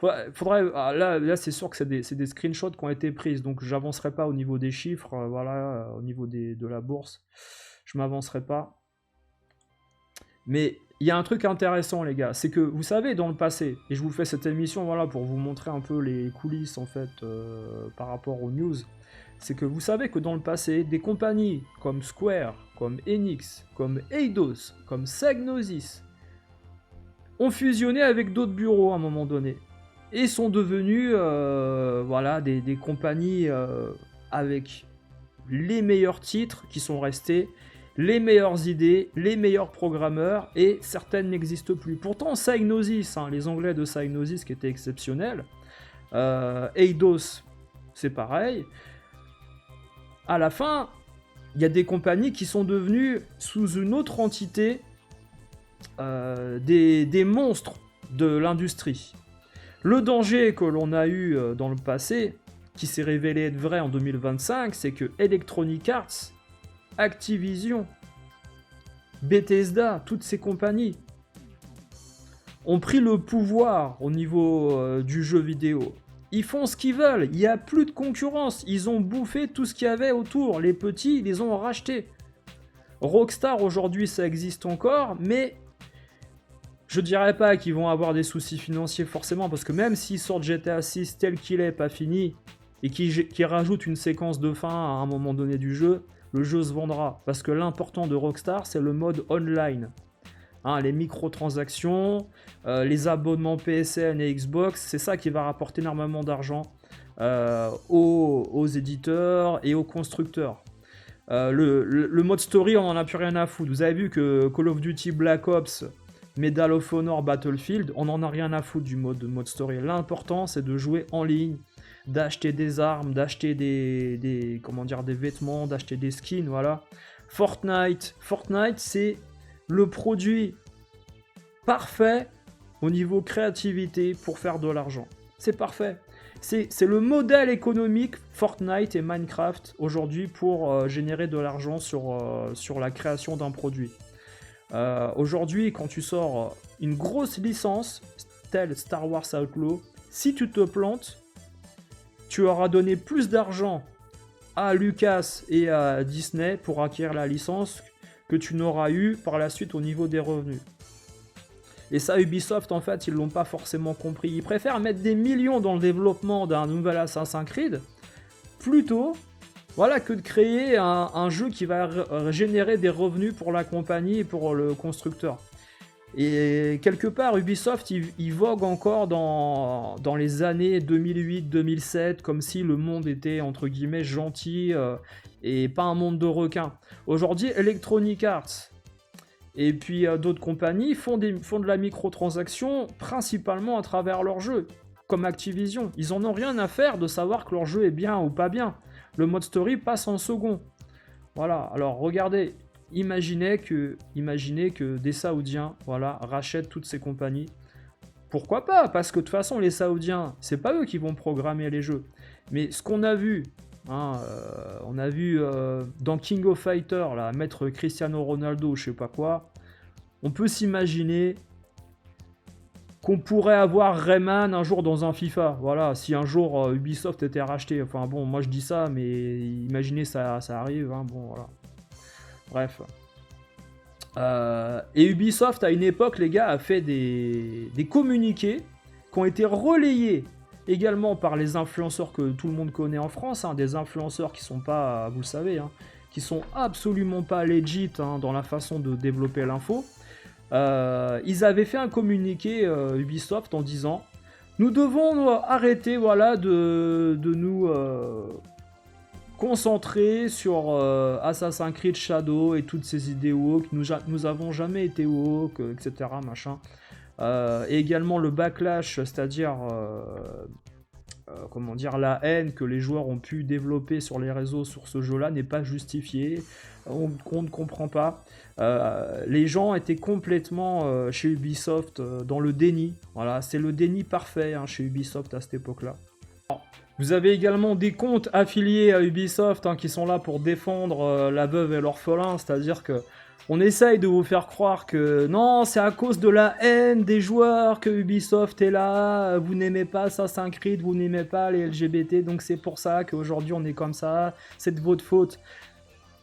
Là c'est sûr que c'est des screenshots qui ont été prises, donc j'avancerai pas au niveau des chiffres, au niveau de la bourse, je m'avancerai pas. Mais il y a un truc intéressant, les gars, c'est que vous savez, dans le passé, et je vous fais cette émission pour vous montrer un peu les coulisses en fait par rapport aux news, c'est que vous savez que dans le passé, des compagnies comme Square, comme Enix, comme Eidos, comme Psygnosis ont fusionné avec d'autres bureaux à un moment donné et sont devenus des compagnies avec les meilleurs titres qui sont restés, les meilleures idées, les meilleurs programmeurs, et certaines n'existent plus. Pourtant, Psygnosis, les Anglais de Psygnosis qui étaient exceptionnels, Eidos, c'est pareil. À la fin, il y a des compagnies qui sont devenues, sous une autre entité, des monstres de l'industrie. Le danger que l'on a eu dans le passé, qui s'est révélé être vrai en 2025, c'est que Electronic Arts, Activision, Bethesda, toutes ces compagnies ont pris le pouvoir au niveau du jeu vidéo. Ils font ce qu'ils veulent, il n'y a plus de concurrence, ils ont bouffé tout ce qu'il y avait autour, les petits, ils les ont rachetés. Rockstar aujourd'hui ça existe encore, mais je dirais pas qu'ils vont avoir des soucis financiers forcément, parce que même s'ils sortent GTA 6 tel qu'il est, pas fini, et qu'ils rajoutent une séquence de fin à un moment donné du jeu, le jeu se vendra, parce que l'important de Rockstar, c'est le mode online. Les microtransactions, les abonnements PSN et Xbox, c'est ça qui va rapporter énormément d'argent aux éditeurs et aux constructeurs. Le mode story, on en a plus rien à foutre. Vous avez vu que Call of Duty Black Ops, Medal of Honor, Battlefield, on en a rien à foutre du mode story. L'important, c'est de jouer en ligne, d'acheter des armes, d'acheter des vêtements, d'acheter des skins, voilà. Fortnite, c'est le produit parfait au niveau créativité pour faire de l'argent. C'est parfait. C'est le modèle économique Fortnite et Minecraft aujourd'hui pour générer de l'argent sur la création d'un produit. Aujourd'hui, quand tu sors une grosse licence, telle Star Wars Outlaw, si tu te plantes, tu auras donné plus d'argent à Lucas et à Disney pour acquérir la licence que tu n'auras eu par la suite au niveau des revenus. Et ça, Ubisoft, en fait, ils l'ont pas forcément compris. Ils préfèrent mettre des millions dans le développement d'un nouvel Assassin's Creed, plutôt que de créer un jeu qui va générer des revenus pour la compagnie et pour le constructeur. Et quelque part, Ubisoft, il vogue encore dans les années 2008-2007, comme si le monde était, entre guillemets, gentil et pas un monde de requins. Aujourd'hui, Electronic Arts et puis d'autres compagnies font de la microtransaction principalement à travers leurs jeux, comme Activision. Ils en ont rien à faire de savoir que leur jeu est bien ou pas bien. Le mode story passe en second. Voilà, alors regardez, imaginez que des Saoudiens rachètent toutes ces compagnies. Pourquoi pas? Parce que de toute façon, les Saoudiens, c'est pas eux qui vont programmer les jeux. Mais ce qu'on a vu, on a vu dans King of Fighters, là, mettre Cristiano Ronaldo, je sais pas quoi, on peut s'imaginer qu'on pourrait avoir Rayman un jour dans un FIFA. Voilà, si un jour Ubisoft était racheté. Enfin bon, moi je dis ça, mais imaginez ça arrive. Bon, voilà. Bref. Et Ubisoft, à une époque, les gars, a fait des communiqués qui ont été relayés également par les influenceurs que tout le monde connaît en France, des influenceurs qui sont pas, vous le savez, qui sont absolument pas legit dans la façon de développer l'info. Ils avaient fait un communiqué Ubisoft en disant « Nous devons arrêter de nous concentrer sur Assassin's Creed Shadow et toutes ces idées woke, nous avons jamais été woke, etc. machin. » Et également le backlash, c'est-à-dire la haine que les joueurs ont pu développer sur les réseaux sur ce jeu-là n'est pas justifiée. On ne comprend pas. Les gens étaient complètement chez Ubisoft dans le déni. Voilà, c'est le déni parfait chez Ubisoft à cette époque-là. Vous avez également des comptes affiliés à Ubisoft qui sont là pour défendre la veuve et l'orphelin, c'est-à-dire que on essaye de vous faire croire que non, c'est à cause de la haine des joueurs que Ubisoft est là, vous n'aimez pas Assassin's Creed, vous n'aimez pas les LGBT, donc c'est pour ça qu'aujourd'hui on est comme ça, c'est de votre faute.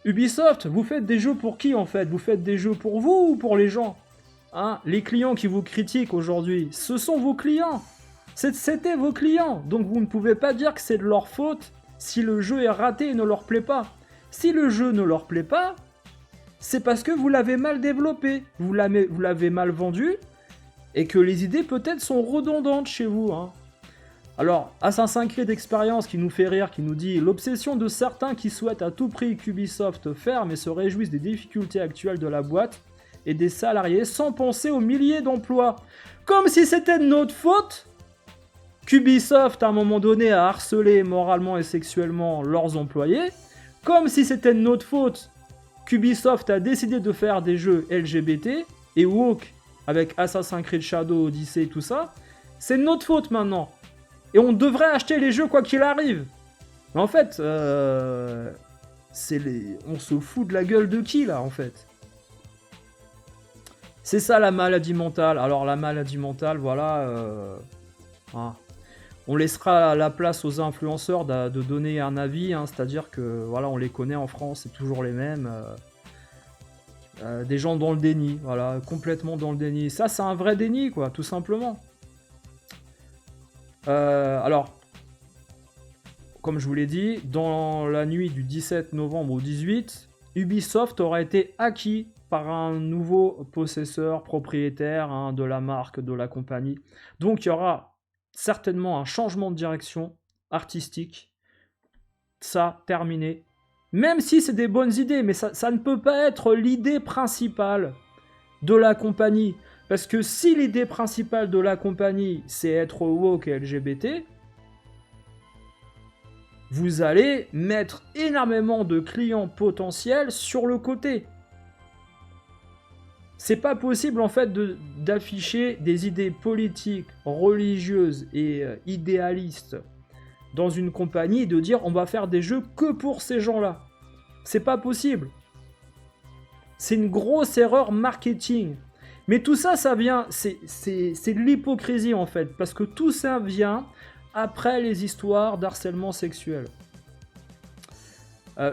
Ubisoft, vous faites des jeux pour qui en fait? Vous faites des jeux pour vous ou pour les gens? Les clients qui vous critiquent aujourd'hui, ce sont vos clients. C'était vos clients, donc vous ne pouvez pas dire que c'est de leur faute si le jeu est raté et ne leur plaît pas. Si le jeu ne leur plaît pas, c'est parce que vous l'avez mal développé, vous l'avez mal vendu, et que les idées peut-être sont redondantes chez vous. Alors, Assassin's Creed Experience qui nous fait rire, qui nous dit « L'obsession de certains qui souhaitent à tout prix qu'Ubisoft ferme et se réjouissent des difficultés actuelles de la boîte et des salariés sans penser aux milliers d'emplois. Comme si c'était de notre faute qu'Ubisoft, à un moment donné, a harcelé moralement et sexuellement leurs employés. Comme si c'était de notre faute qu'Ubisoft a décidé de faire des jeux LGBT et woke avec Assassin's Creed Shadow, Odyssey, tout ça. C'est de notre faute maintenant. Et on devrait acheter les jeux quoi qu'il arrive. Mais en fait, on se fout de la gueule de qui là en fait? C'est ça la maladie mentale. Alors la maladie mentale, voilà. On laissera la place aux influenceurs de donner un avis, c'est-à-dire que voilà, on les connaît en France, c'est toujours les mêmes. Des gens dans le déni, voilà, complètement dans le déni. Ça, c'est un vrai déni, quoi, tout simplement. Alors, comme je vous l'ai dit, dans la nuit du 17 novembre au 18, Ubisoft aura été acquis par un nouveau possesseur, propriétaire de la marque, de la compagnie. Donc, il y aura certainement un changement de direction artistique. Ça, terminé. Même si c'est des bonnes idées, mais ça ne peut pas être l'idée principale de la compagnie. Parce que si l'idée principale de la compagnie, c'est être woke et LGBT, vous allez mettre énormément de clients potentiels sur le côté. C'est pas possible en fait d'afficher des idées politiques, religieuses et idéalistes dans une compagnie et de dire on va faire des jeux que pour ces gens-là. C'est pas possible. C'est une grosse erreur marketing. Mais tout ça, ça vient, c'est de l'hypocrisie en fait, parce que tout ça vient après les histoires d'harcèlement sexuel.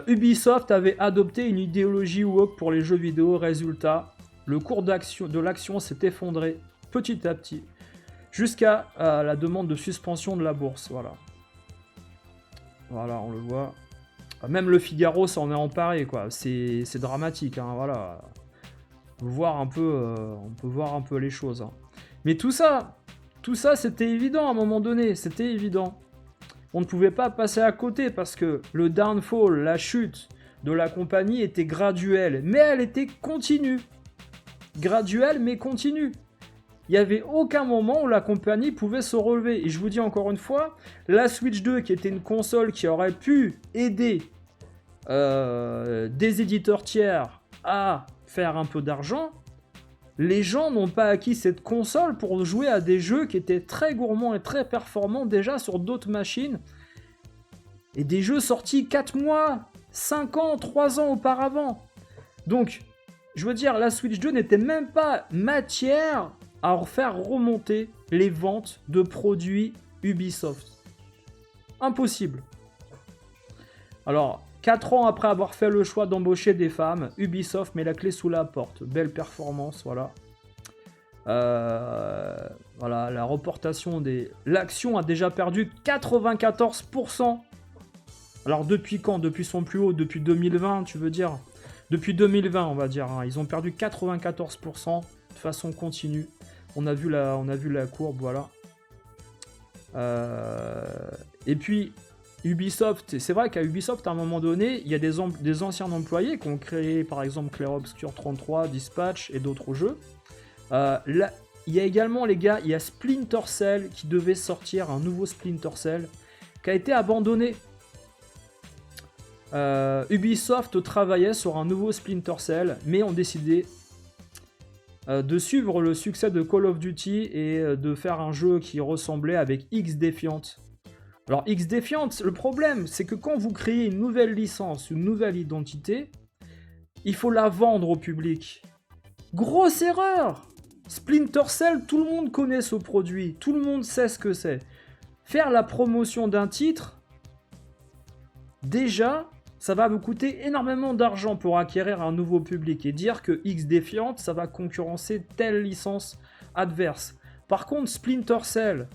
Ubisoft avait adopté une idéologie woke pour les jeux vidéo, résultat, le cours de l'action s'est effondré petit à petit, jusqu'à la demande de suspension de la bourse, voilà. Voilà, on le voit. Même le Figaro s'en est emparé, quoi. C'est dramatique, voilà. On peut voir un peu les choses. Mais tout ça, c'était évident à un moment donné, c'était évident. On ne pouvait pas passer à côté parce que le downfall, la chute de la compagnie était graduelle, mais elle était continue. Graduelle, mais continue. Il n'y avait aucun moment où la compagnie pouvait se relever. Et je vous dis encore une fois, la Switch 2, qui était une console qui aurait pu aider des éditeurs tiers à faire un peu d'argent, les gens n'ont pas acquis cette console pour jouer à des jeux qui étaient très gourmands et très performants déjà sur d'autres machines. Et des jeux sortis 4 mois, 5 ans, 3 ans auparavant. Donc, je veux dire, la Switch 2 n'était même pas matière à faire remonter les ventes de produits Ubisoft. Impossible. Alors, 4 ans après avoir fait le choix d'embaucher des femmes, Ubisoft met la clé sous la porte. Belle performance, voilà. Voilà, la reportation des... L'action a déjà perdu 94%. Alors, depuis quand? Depuis son plus haut? Depuis 2020, tu veux dire? Depuis 2020, on va dire. Ils ont perdu 94% de façon continue. On a vu la courbe, voilà. Et puis, Ubisoft, c'est vrai qu'à Ubisoft, à un moment donné, il y a des anciens employés qui ont créé, par exemple, Clair Obscur 33, Dispatch et d'autres jeux. Là, il y a également, les gars, il y a Splinter Cell qui devait sortir, un nouveau Splinter Cell, qui a été abandonné. Ubisoft travaillait sur un nouveau Splinter Cell, mais ont décidé de suivre le succès de Call of Duty et de faire un jeu qui ressemblait avec X-Defiant. Alors X-Defiant, le problème, c'est que quand vous créez une nouvelle licence, une nouvelle identité, il faut la vendre au public. Grosse erreur! Splinter Cell, tout le monde connaît ce produit, tout le monde sait ce que c'est. Faire la promotion d'un titre, déjà, ça va vous coûter énormément d'argent pour acquérir un nouveau public et dire que X-Defiant, ça va concurrencer telle licence adverse. Par contre, Splinter Cell,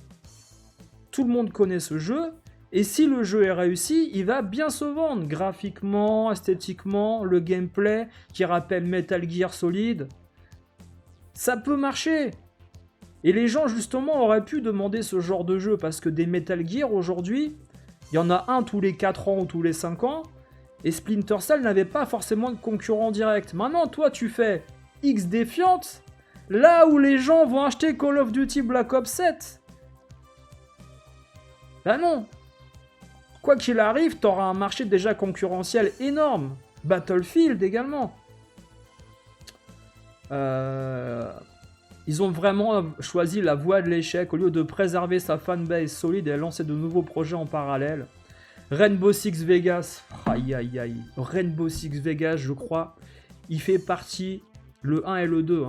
tout le monde connaît ce jeu, et si le jeu est réussi, il va bien se vendre, graphiquement, esthétiquement, le gameplay qui rappelle Metal Gear Solid. Ça peut marcher. Et les gens, justement, auraient pu demander ce genre de jeu, parce que des Metal Gear, aujourd'hui, il y en a un tous les 4 ans ou tous les 5 ans, et Splinter Cell n'avait pas forcément de concurrent direct. Maintenant, toi, tu fais X-Defiant, là où les gens vont acheter Call of Duty Black Ops 7. Bah non. Quoi qu'il arrive, t'auras un marché déjà concurrentiel énorme. Battlefield également. Ils ont vraiment choisi la voie de l'échec au lieu de préserver sa fanbase solide et lancer de nouveaux projets en parallèle. Rainbow Six Vegas, aïe aïe aïe. Rainbow Six Vegas, je crois, il fait partie, le 1 et le 2,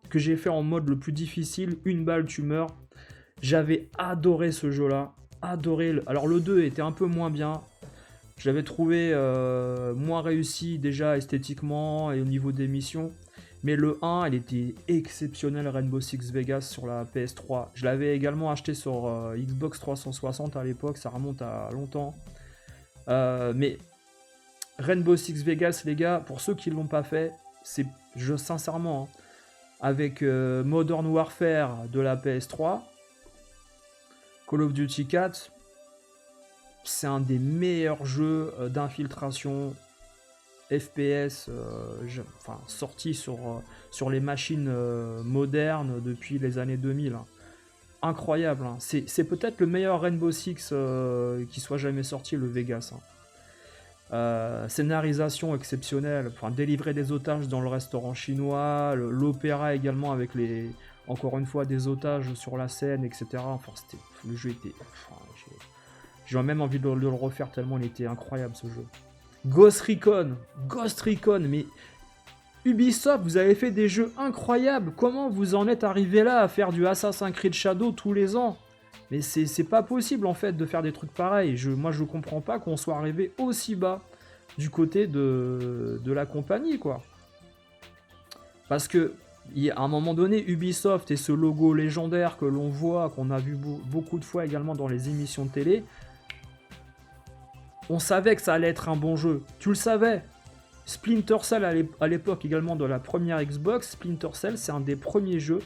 que j'ai fait en mode le plus difficile, une balle tu meurs. J'avais adoré ce jeu-là, adoré. Alors le 2 était un peu moins bien. Je l'avais trouvé moins réussi déjà esthétiquement et au niveau des missions. Mais le 1, il était exceptionnel, Rainbow Six Vegas sur la PS3. Je l'avais également acheté sur Xbox 360 à l'époque, ça remonte à longtemps. Mais Rainbow Six Vegas, les gars, pour ceux qui ne l'ont pas fait, c'est sincèrement, avec Modern Warfare de la PS3, Call of Duty 4, c'est un des meilleurs jeux d'infiltration FPS sorti sur les machines modernes depuis les années 2000. Incroyable. C'est peut-être le meilleur Rainbow Six qui soit jamais sorti, le Vegas. Scénarisation exceptionnelle. Délivrer des otages dans le restaurant chinois. L'opéra également avec encore une fois des otages sur la scène, etc. Le jeu était... j'ai même envie de le refaire tellement il était incroyable ce jeu. Ghost Recon, mais Ubisoft, vous avez fait des jeux incroyables. Comment vous en êtes arrivé là à faire du Assassin's Creed Shadow tous les ans? Mais c'est pas possible en fait de faire des trucs pareils. Moi je comprends pas qu'on soit arrivé aussi bas du côté de la compagnie quoi. Parce que à un moment donné, Ubisoft et ce logo légendaire que l'on voit, qu'on a vu beaucoup de fois également dans les émissions de télé, on savait que ça allait être un bon jeu. Tu le savais. Splinter Cell à l'époque également de la première Xbox, Splinter Cell c'est un des premiers jeux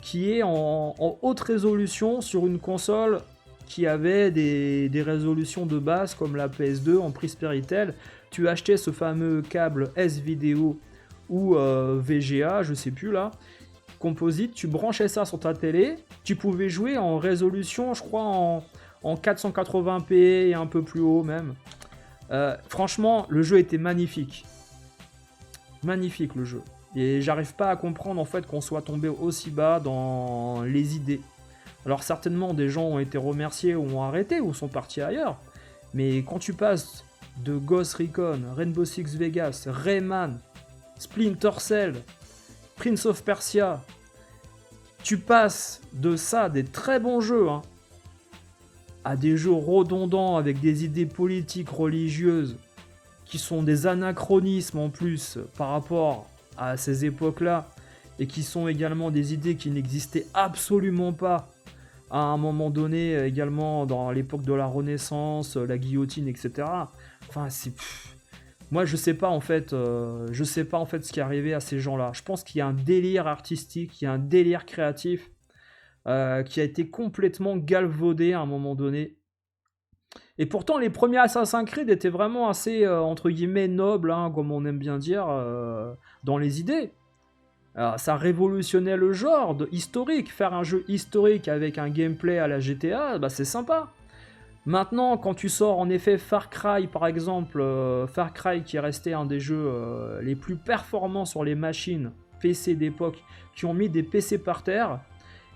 qui est en haute résolution sur une console qui avait des résolutions de base comme la PS2 en prise Péritel. Tu achetais ce fameux câble S-Vidéo ou VGA, je sais plus là, composite, tu branchais ça sur ta télé, tu pouvais jouer en résolution, je crois en 480p et un peu plus haut même. Franchement, le jeu était magnifique. Magnifique le jeu. Et j'arrive pas à comprendre en fait qu'on soit tombé aussi bas dans les idées. Alors certainement des gens ont été remerciés ou ont arrêté ou sont partis ailleurs. Mais quand tu passes de Ghost Recon, Rainbow Six Vegas, Rayman, Splinter Cell, Prince of Persia, tu passes de ça, des très bons jeux, à des jeux redondants avec des idées politiques, religieuses, qui sont des anachronismes en plus par rapport à ces époques-là, et qui sont également des idées qui n'existaient absolument pas à un moment donné, également dans l'époque de la Renaissance, la guillotine, etc. Enfin, moi, je sais pas en fait ce qui est arrivé à ces gens-là. Je pense qu'il y a un délire artistique, il y a un délire créatif qui a été complètement galvaudé à un moment donné. Et pourtant, les premiers Assassin's Creed étaient vraiment assez, entre guillemets, nobles, comme on aime bien dire, dans les idées. Alors, ça révolutionnait le genre historique. Faire un jeu historique avec un gameplay à la GTA, c'est sympa. Maintenant, quand tu sors en effet Far Cry, par exemple, Far Cry qui est resté un des jeux les plus performants sur les machines PC d'époque, qui ont mis des PC par terre,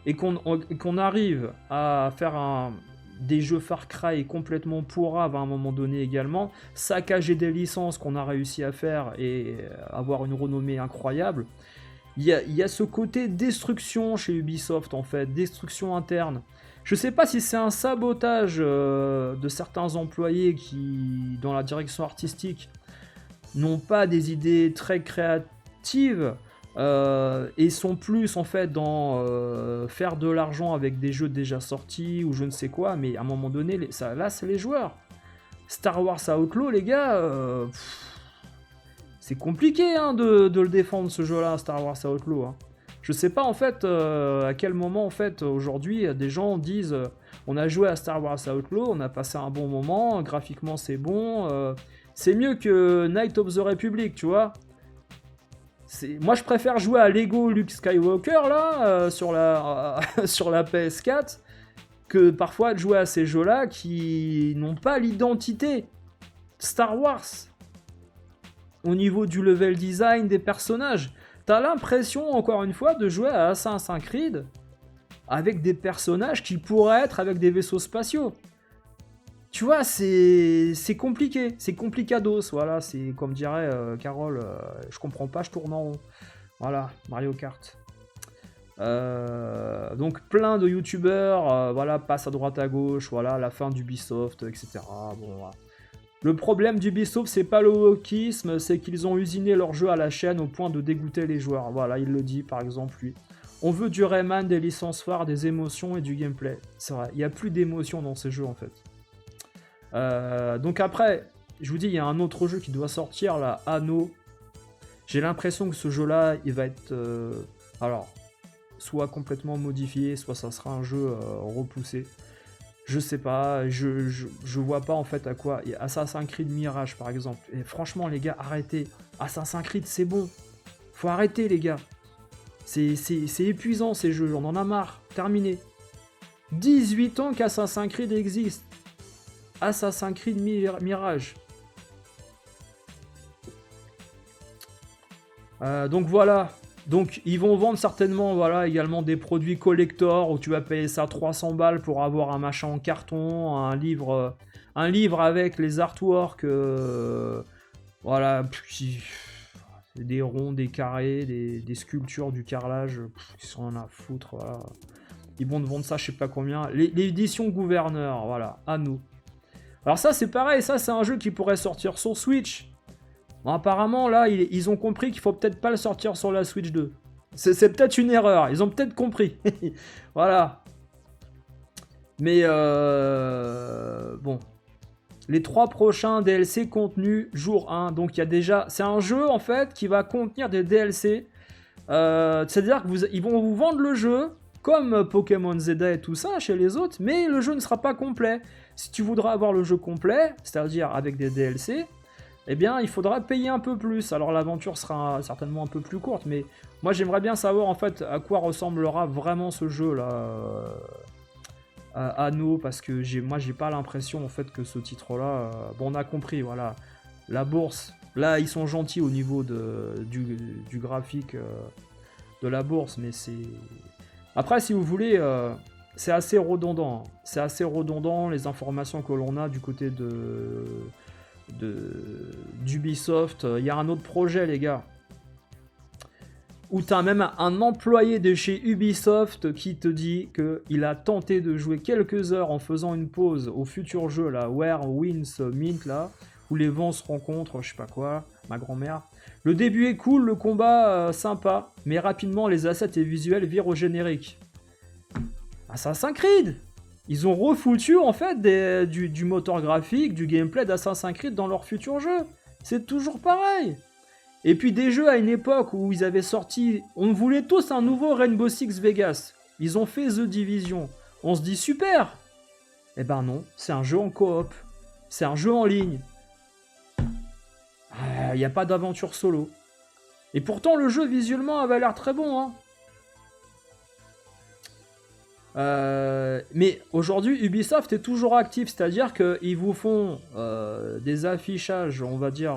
et qu'on arrive à faire des jeux Far Cry complètement pourraves à un moment donné également, saccager des licences qu'on a réussi à faire et avoir une renommée incroyable. Il y a ce côté destruction chez Ubisoft en fait, destruction interne. Je sais pas si c'est un sabotage de certains employés qui, dans la direction artistique, n'ont pas des idées très créatives et sont plus en fait dans faire de l'argent avec des jeux déjà sortis ou je ne sais quoi, mais à un moment donné, là c'est les joueurs. Star Wars Outlaw, les gars, c'est compliqué hein, de le défendre ce jeu-là, Star Wars Outlaw. Hein. Je sais pas en fait à quel moment en fait aujourd'hui des gens disent on a joué à Star Wars Outlaw, on a passé un bon moment, graphiquement c'est bon, c'est mieux que Knights of the Republic, tu vois. Moi je préfère jouer à Lego Luke Skywalker là sur la PS4 que parfois de jouer à ces jeux-là qui n'ont pas l'identité Star Wars au niveau du level design des personnages. T'as l'impression, encore une fois, de jouer à Assassin's Creed avec des personnages qui pourraient être avec des vaisseaux spatiaux. Tu vois, c'est compliqué, c'est complicados, voilà, c'est comme dirait Carole, je comprends pas, je tourne en rond. Voilà, Mario Kart. Donc plein de youtubeurs, voilà, passent à droite à gauche, voilà, la fin d'Ubisoft, etc. Bon, voilà. Le problème d'Ubisoft, c'est pas le wokisme, c'est qu'ils ont usiné leur jeu à la chaîne au point de dégoûter les joueurs. Voilà, il le dit par exemple lui. On veut du Rayman, des licences phares, des émotions et du gameplay. C'est vrai, il n'y a plus d'émotions dans ces jeux en fait. Donc après, je vous dis, il y a un autre jeu qui doit sortir, là, Anno. J'ai l'impression que ce jeu-là, il va être... alors, soit complètement modifié, soit ça sera un jeu repoussé. Je sais pas, je vois pas en fait à quoi. Assassin's Creed Mirage par exemple. Et franchement les gars, arrêtez. Assassin's Creed c'est bon. Faut arrêter les gars. C'est épuisant ces jeux, on en a marre. Terminé. 18 ans qu'Assassin's Creed existe. Assassin's Creed Mirage. Donc voilà. Donc ils vont vendre certainement voilà, également des produits collector où tu vas payer ça 300 balles pour avoir un machin en carton, un livre avec les artworks, voilà, des ronds, des carrés, des sculptures, du carrelage, ils s'en en a à foutre, voilà. Ils vont te vendre ça je sais pas combien. L'édition gouverneur, voilà, à nous. Alors ça c'est pareil, ça c'est un jeu qui pourrait sortir sur Switch. Bon, apparemment, là, ils ont compris qu'il faut peut-être pas le sortir sur la Switch 2. C'est peut-être une erreur, ils ont peut-être compris. Voilà. Mais, bon. Les 3 prochains DLC contenus jour 1. Donc, il y a déjà... C'est un jeu, en fait, qui va contenir des DLC. C'est-à-dire qu'ils vont vous vendre le jeu, comme Pokémon Zelda et tout ça, chez les autres, mais le jeu ne sera pas complet. Si tu voudras avoir le jeu complet, c'est-à-dire avec des DLC... eh bien, il faudra payer un peu plus. Alors, l'aventure sera certainement un peu plus courte, mais moi, j'aimerais bien savoir, en fait, à quoi ressemblera vraiment ce jeu-là, Anno, parce que moi, j'ai pas l'impression, en fait, que ce titre-là... bon, on a compris, voilà. La bourse, là, ils sont gentils au niveau du graphique de la bourse, mais c'est... Après, si vous voulez... c'est assez redondant. Hein. C'est assez redondant, les informations que l'on a du côté d'Ubisoft. Il y a un autre projet les gars où t'as même un employé de chez Ubisoft qui te dit qu'il a tenté de jouer quelques heures en faisant une pause au futur jeu là, Where Winds Meet là, où les vents se rencontrent, je sais pas quoi, ma grand-mère. Le début est cool, le combat sympa, mais rapidement les assets et visuels virent au générique. Assassin's Creed! Ils ont refoutu en fait du moteur graphique, du gameplay d'Assassin's Creed dans leur futur jeu. C'est toujours pareil. Et puis des jeux à une époque où ils avaient sorti... On voulait tous un nouveau Rainbow Six Vegas. Ils ont fait The Division. On se dit super. Eh ben non, c'est un jeu en coop. C'est un jeu en ligne. Il n'y a pas d'aventure solo. Et pourtant le jeu visuellement avait l'air très bon, hein. Mais aujourd'hui Ubisoft est toujours actif, c'est-à-dire qu'ils vous font des affichages, on va dire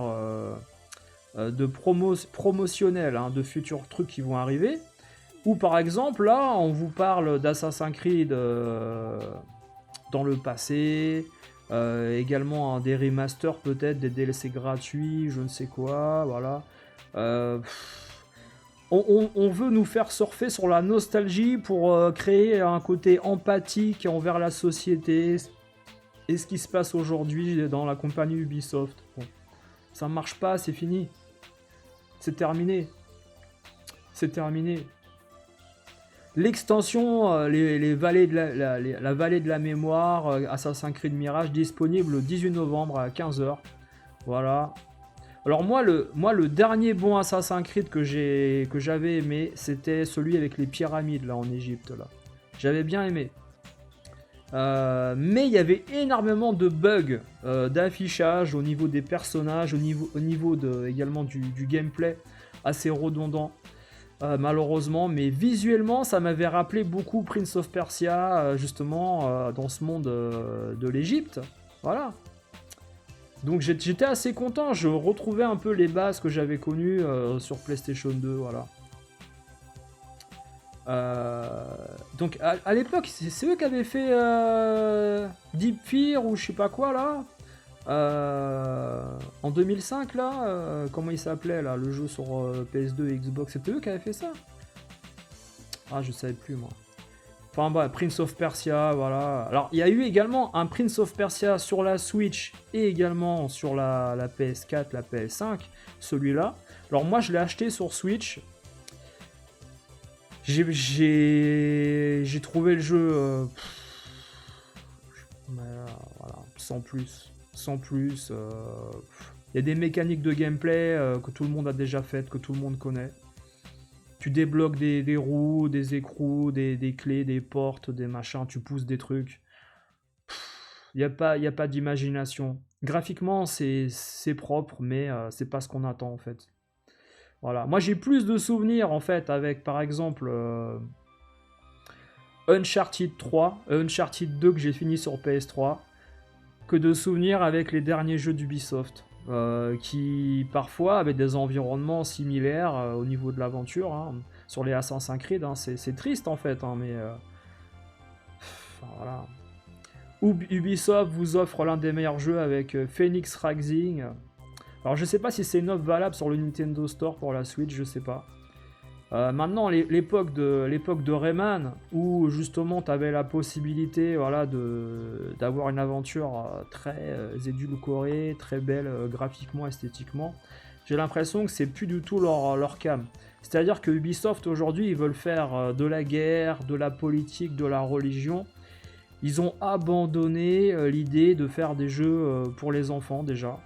de promotionnels, hein, de futurs trucs qui vont arriver, ou par exemple là on vous parle d'Assassin's Creed dans le passé. Également des remasters peut-être, des DLC gratuits, je ne sais quoi, voilà. On veut nous faire surfer sur la nostalgie pour créer un côté empathique envers la société et ce qui se passe aujourd'hui dans la compagnie Ubisoft. Bon, ça marche pas, c'est fini. C'est terminé. C'est terminé. L'extension, les vallées de la vallée de la mémoire, Assassin's Creed Mirage, disponible le 18 novembre à 15h. Voilà. Alors moi le dernier bon Assassin's Creed que j'avais aimé, c'était celui avec les pyramides là en Égypte là. J'avais bien aimé. Mais il y avait énormément de bugs d'affichage au niveau des personnages, au niveau également du gameplay, assez redondant. Malheureusement, mais visuellement ça m'avait rappelé beaucoup Prince of Persia, justement dans ce monde de l'Égypte. Voilà. Donc j'étais assez content, je retrouvais un peu les bases que j'avais connues sur PlayStation 2, voilà. Donc à l'époque, c'est eux qui avaient fait Deep Fear ou je sais pas quoi là. En 2005 là, comment il s'appelait là, le jeu sur PS2 et Xbox, c'était eux qui avaient fait ça. Ah, je savais plus moi. Enfin bah, Prince of Persia, voilà. Alors il y a eu également un Prince of Persia sur la Switch et également sur la PS4, la PS5, celui-là. Alors moi je l'ai acheté sur Switch. J'ai trouvé le jeu voilà, sans plus. Il y a des mécaniques de gameplay que tout le monde a déjà faites, que tout le monde connaît. Tu débloques des roues, des écrous, des clés, des portes, des machins, tu pousses des trucs. Il n'y a pas d'imagination. Graphiquement, c'est propre, mais c'est pas ce qu'on attend en fait. Voilà. Moi, j'ai plus de souvenirs en fait avec, par exemple, Uncharted 3, Uncharted 2 que j'ai fini sur PS3, que de souvenirs avec les derniers jeux d'Ubisoft. Qui parfois avaient des environnements similaires au niveau de l'aventure, hein, sur les Assassin's Creed, hein, c'est triste en fait, hein, mais voilà. Ubisoft vous offre l'un des meilleurs jeux avec Phoenix Rising. Alors je sais pas si c'est une offre valable sur le Nintendo Store pour la Switch, je sais pas. Maintenant, l'époque de Rayman, où justement tu avais la possibilité, voilà, d'avoir une aventure très édulcorée, très belle graphiquement, esthétiquement, j'ai l'impression que c'est plus du tout leur cam. C'est-à-dire que Ubisoft aujourd'hui, ils veulent faire de la guerre, de la politique, de la religion. Ils ont abandonné l'idée de faire des jeux pour les enfants déjà,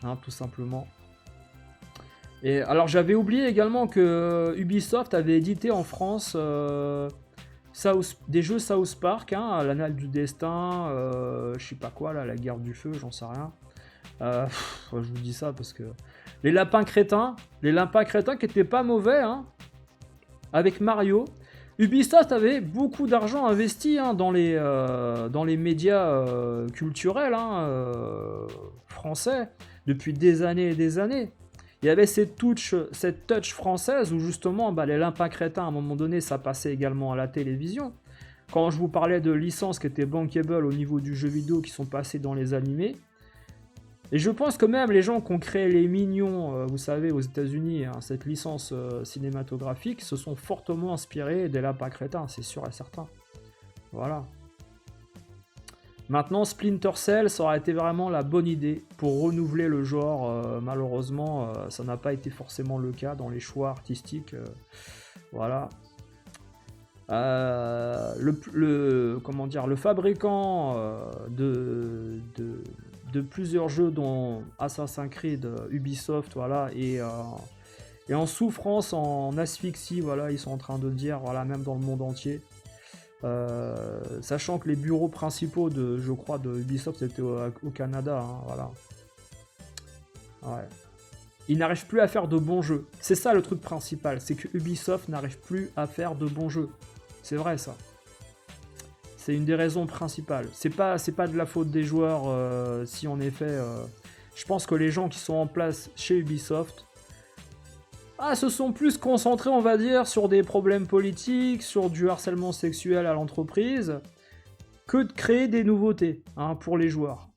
hein, tout simplement. Et alors j'avais oublié également que Ubisoft avait édité en France des jeux South Park, hein, l'Annale du Destin, je sais pas quoi là, la Guerre du Feu, j'en sais rien. Je vous dis ça parce que les lapins crétins qui étaient pas mauvais, hein, avec Mario. Ubisoft avait beaucoup d'argent investi, hein, dans les médias culturels, hein, français depuis des années et des années. Il y avait cette touch française où justement les lapins crétins, à un moment donné, ça passait également à la télévision. Quand je vous parlais de licences qui étaient bankable au niveau du jeu vidéo qui sont passées dans les animés. Et je pense que même les gens qui ont créé les Mignons, vous savez, aux États-Unis, hein, cette licence cinématographique, se sont fortement inspirés des lapins crétins, c'est sûr et certain. Voilà. Maintenant, Splinter Cell, ça aurait été vraiment la bonne idée pour renouveler le genre. Malheureusement, ça n'a pas été forcément le cas dans les choix artistiques. Voilà. Le fabricant de plusieurs jeux, dont Assassin's Creed, Ubisoft, voilà, et en souffrance, en asphyxie, voilà, ils sont en train de dire, voilà, même dans le monde entier. Sachant que les bureaux principaux de Ubisoft étaient au Canada, hein, voilà. Ouais. Ils n'arrivent plus à faire de bons jeux. C'est ça le truc principal, c'est que Ubisoft n'arrive plus à faire de bons jeux. C'est vrai ça. C'est une des raisons principales. C'est pas de la faute des joueurs, si en effet. Je pense que les gens qui sont en place chez Ubisoft se sont plus concentrés, on va dire, sur des problèmes politiques, sur du harcèlement sexuel à l'entreprise, que de créer des nouveautés hein, pour les joueurs.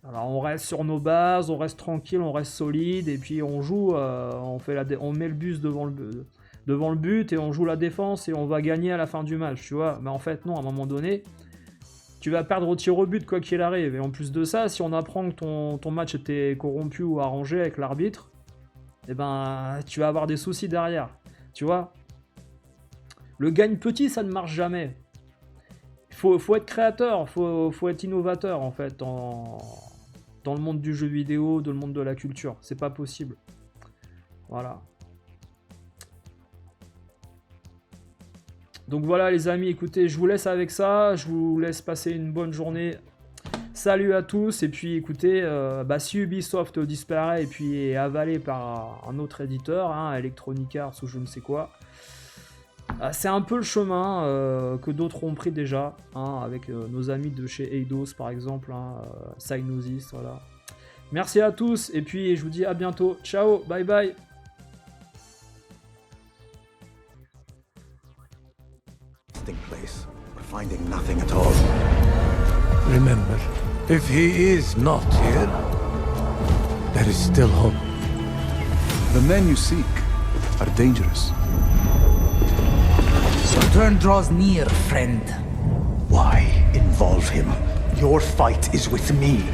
Alors on reste sur nos bases, on reste tranquille, on reste solide, et puis on joue, on met le bus devant le but, et on joue la défense, et on va gagner à la fin du match, tu vois. Mais en fait non, à un moment donné, tu vas perdre au tir au but quoi qu'il arrive. Et en plus de ça, si on apprend que ton match était corrompu ou arrangé avec l'arbitre, eh ben tu vas avoir des soucis derrière, tu vois. Le gagne petit, ça ne marche jamais. Faut être créateur, faut être innovateur en fait dans le monde du jeu vidéo, dans le monde de la culture. C'est pas possible. Voilà. Donc voilà les amis, écoutez, je vous laisse avec ça. Je vous laisse passer une bonne journée. Salut à tous. Et puis écoutez, si Ubisoft disparaît et puis est avalé par un autre éditeur, hein, Electronic Arts ou je ne sais quoi, c'est un peu le chemin que d'autres ont pris déjà, hein, avec nos amis de chez Eidos par exemple, hein, Psygnosis, voilà. Merci à tous et puis je vous dis à bientôt. Ciao, bye bye. Place, but finding nothing at all. Remember, if he is not here, there is still hope. The men you seek are dangerous. Your turn draws near, friend. Why involve him? Your fight is with me.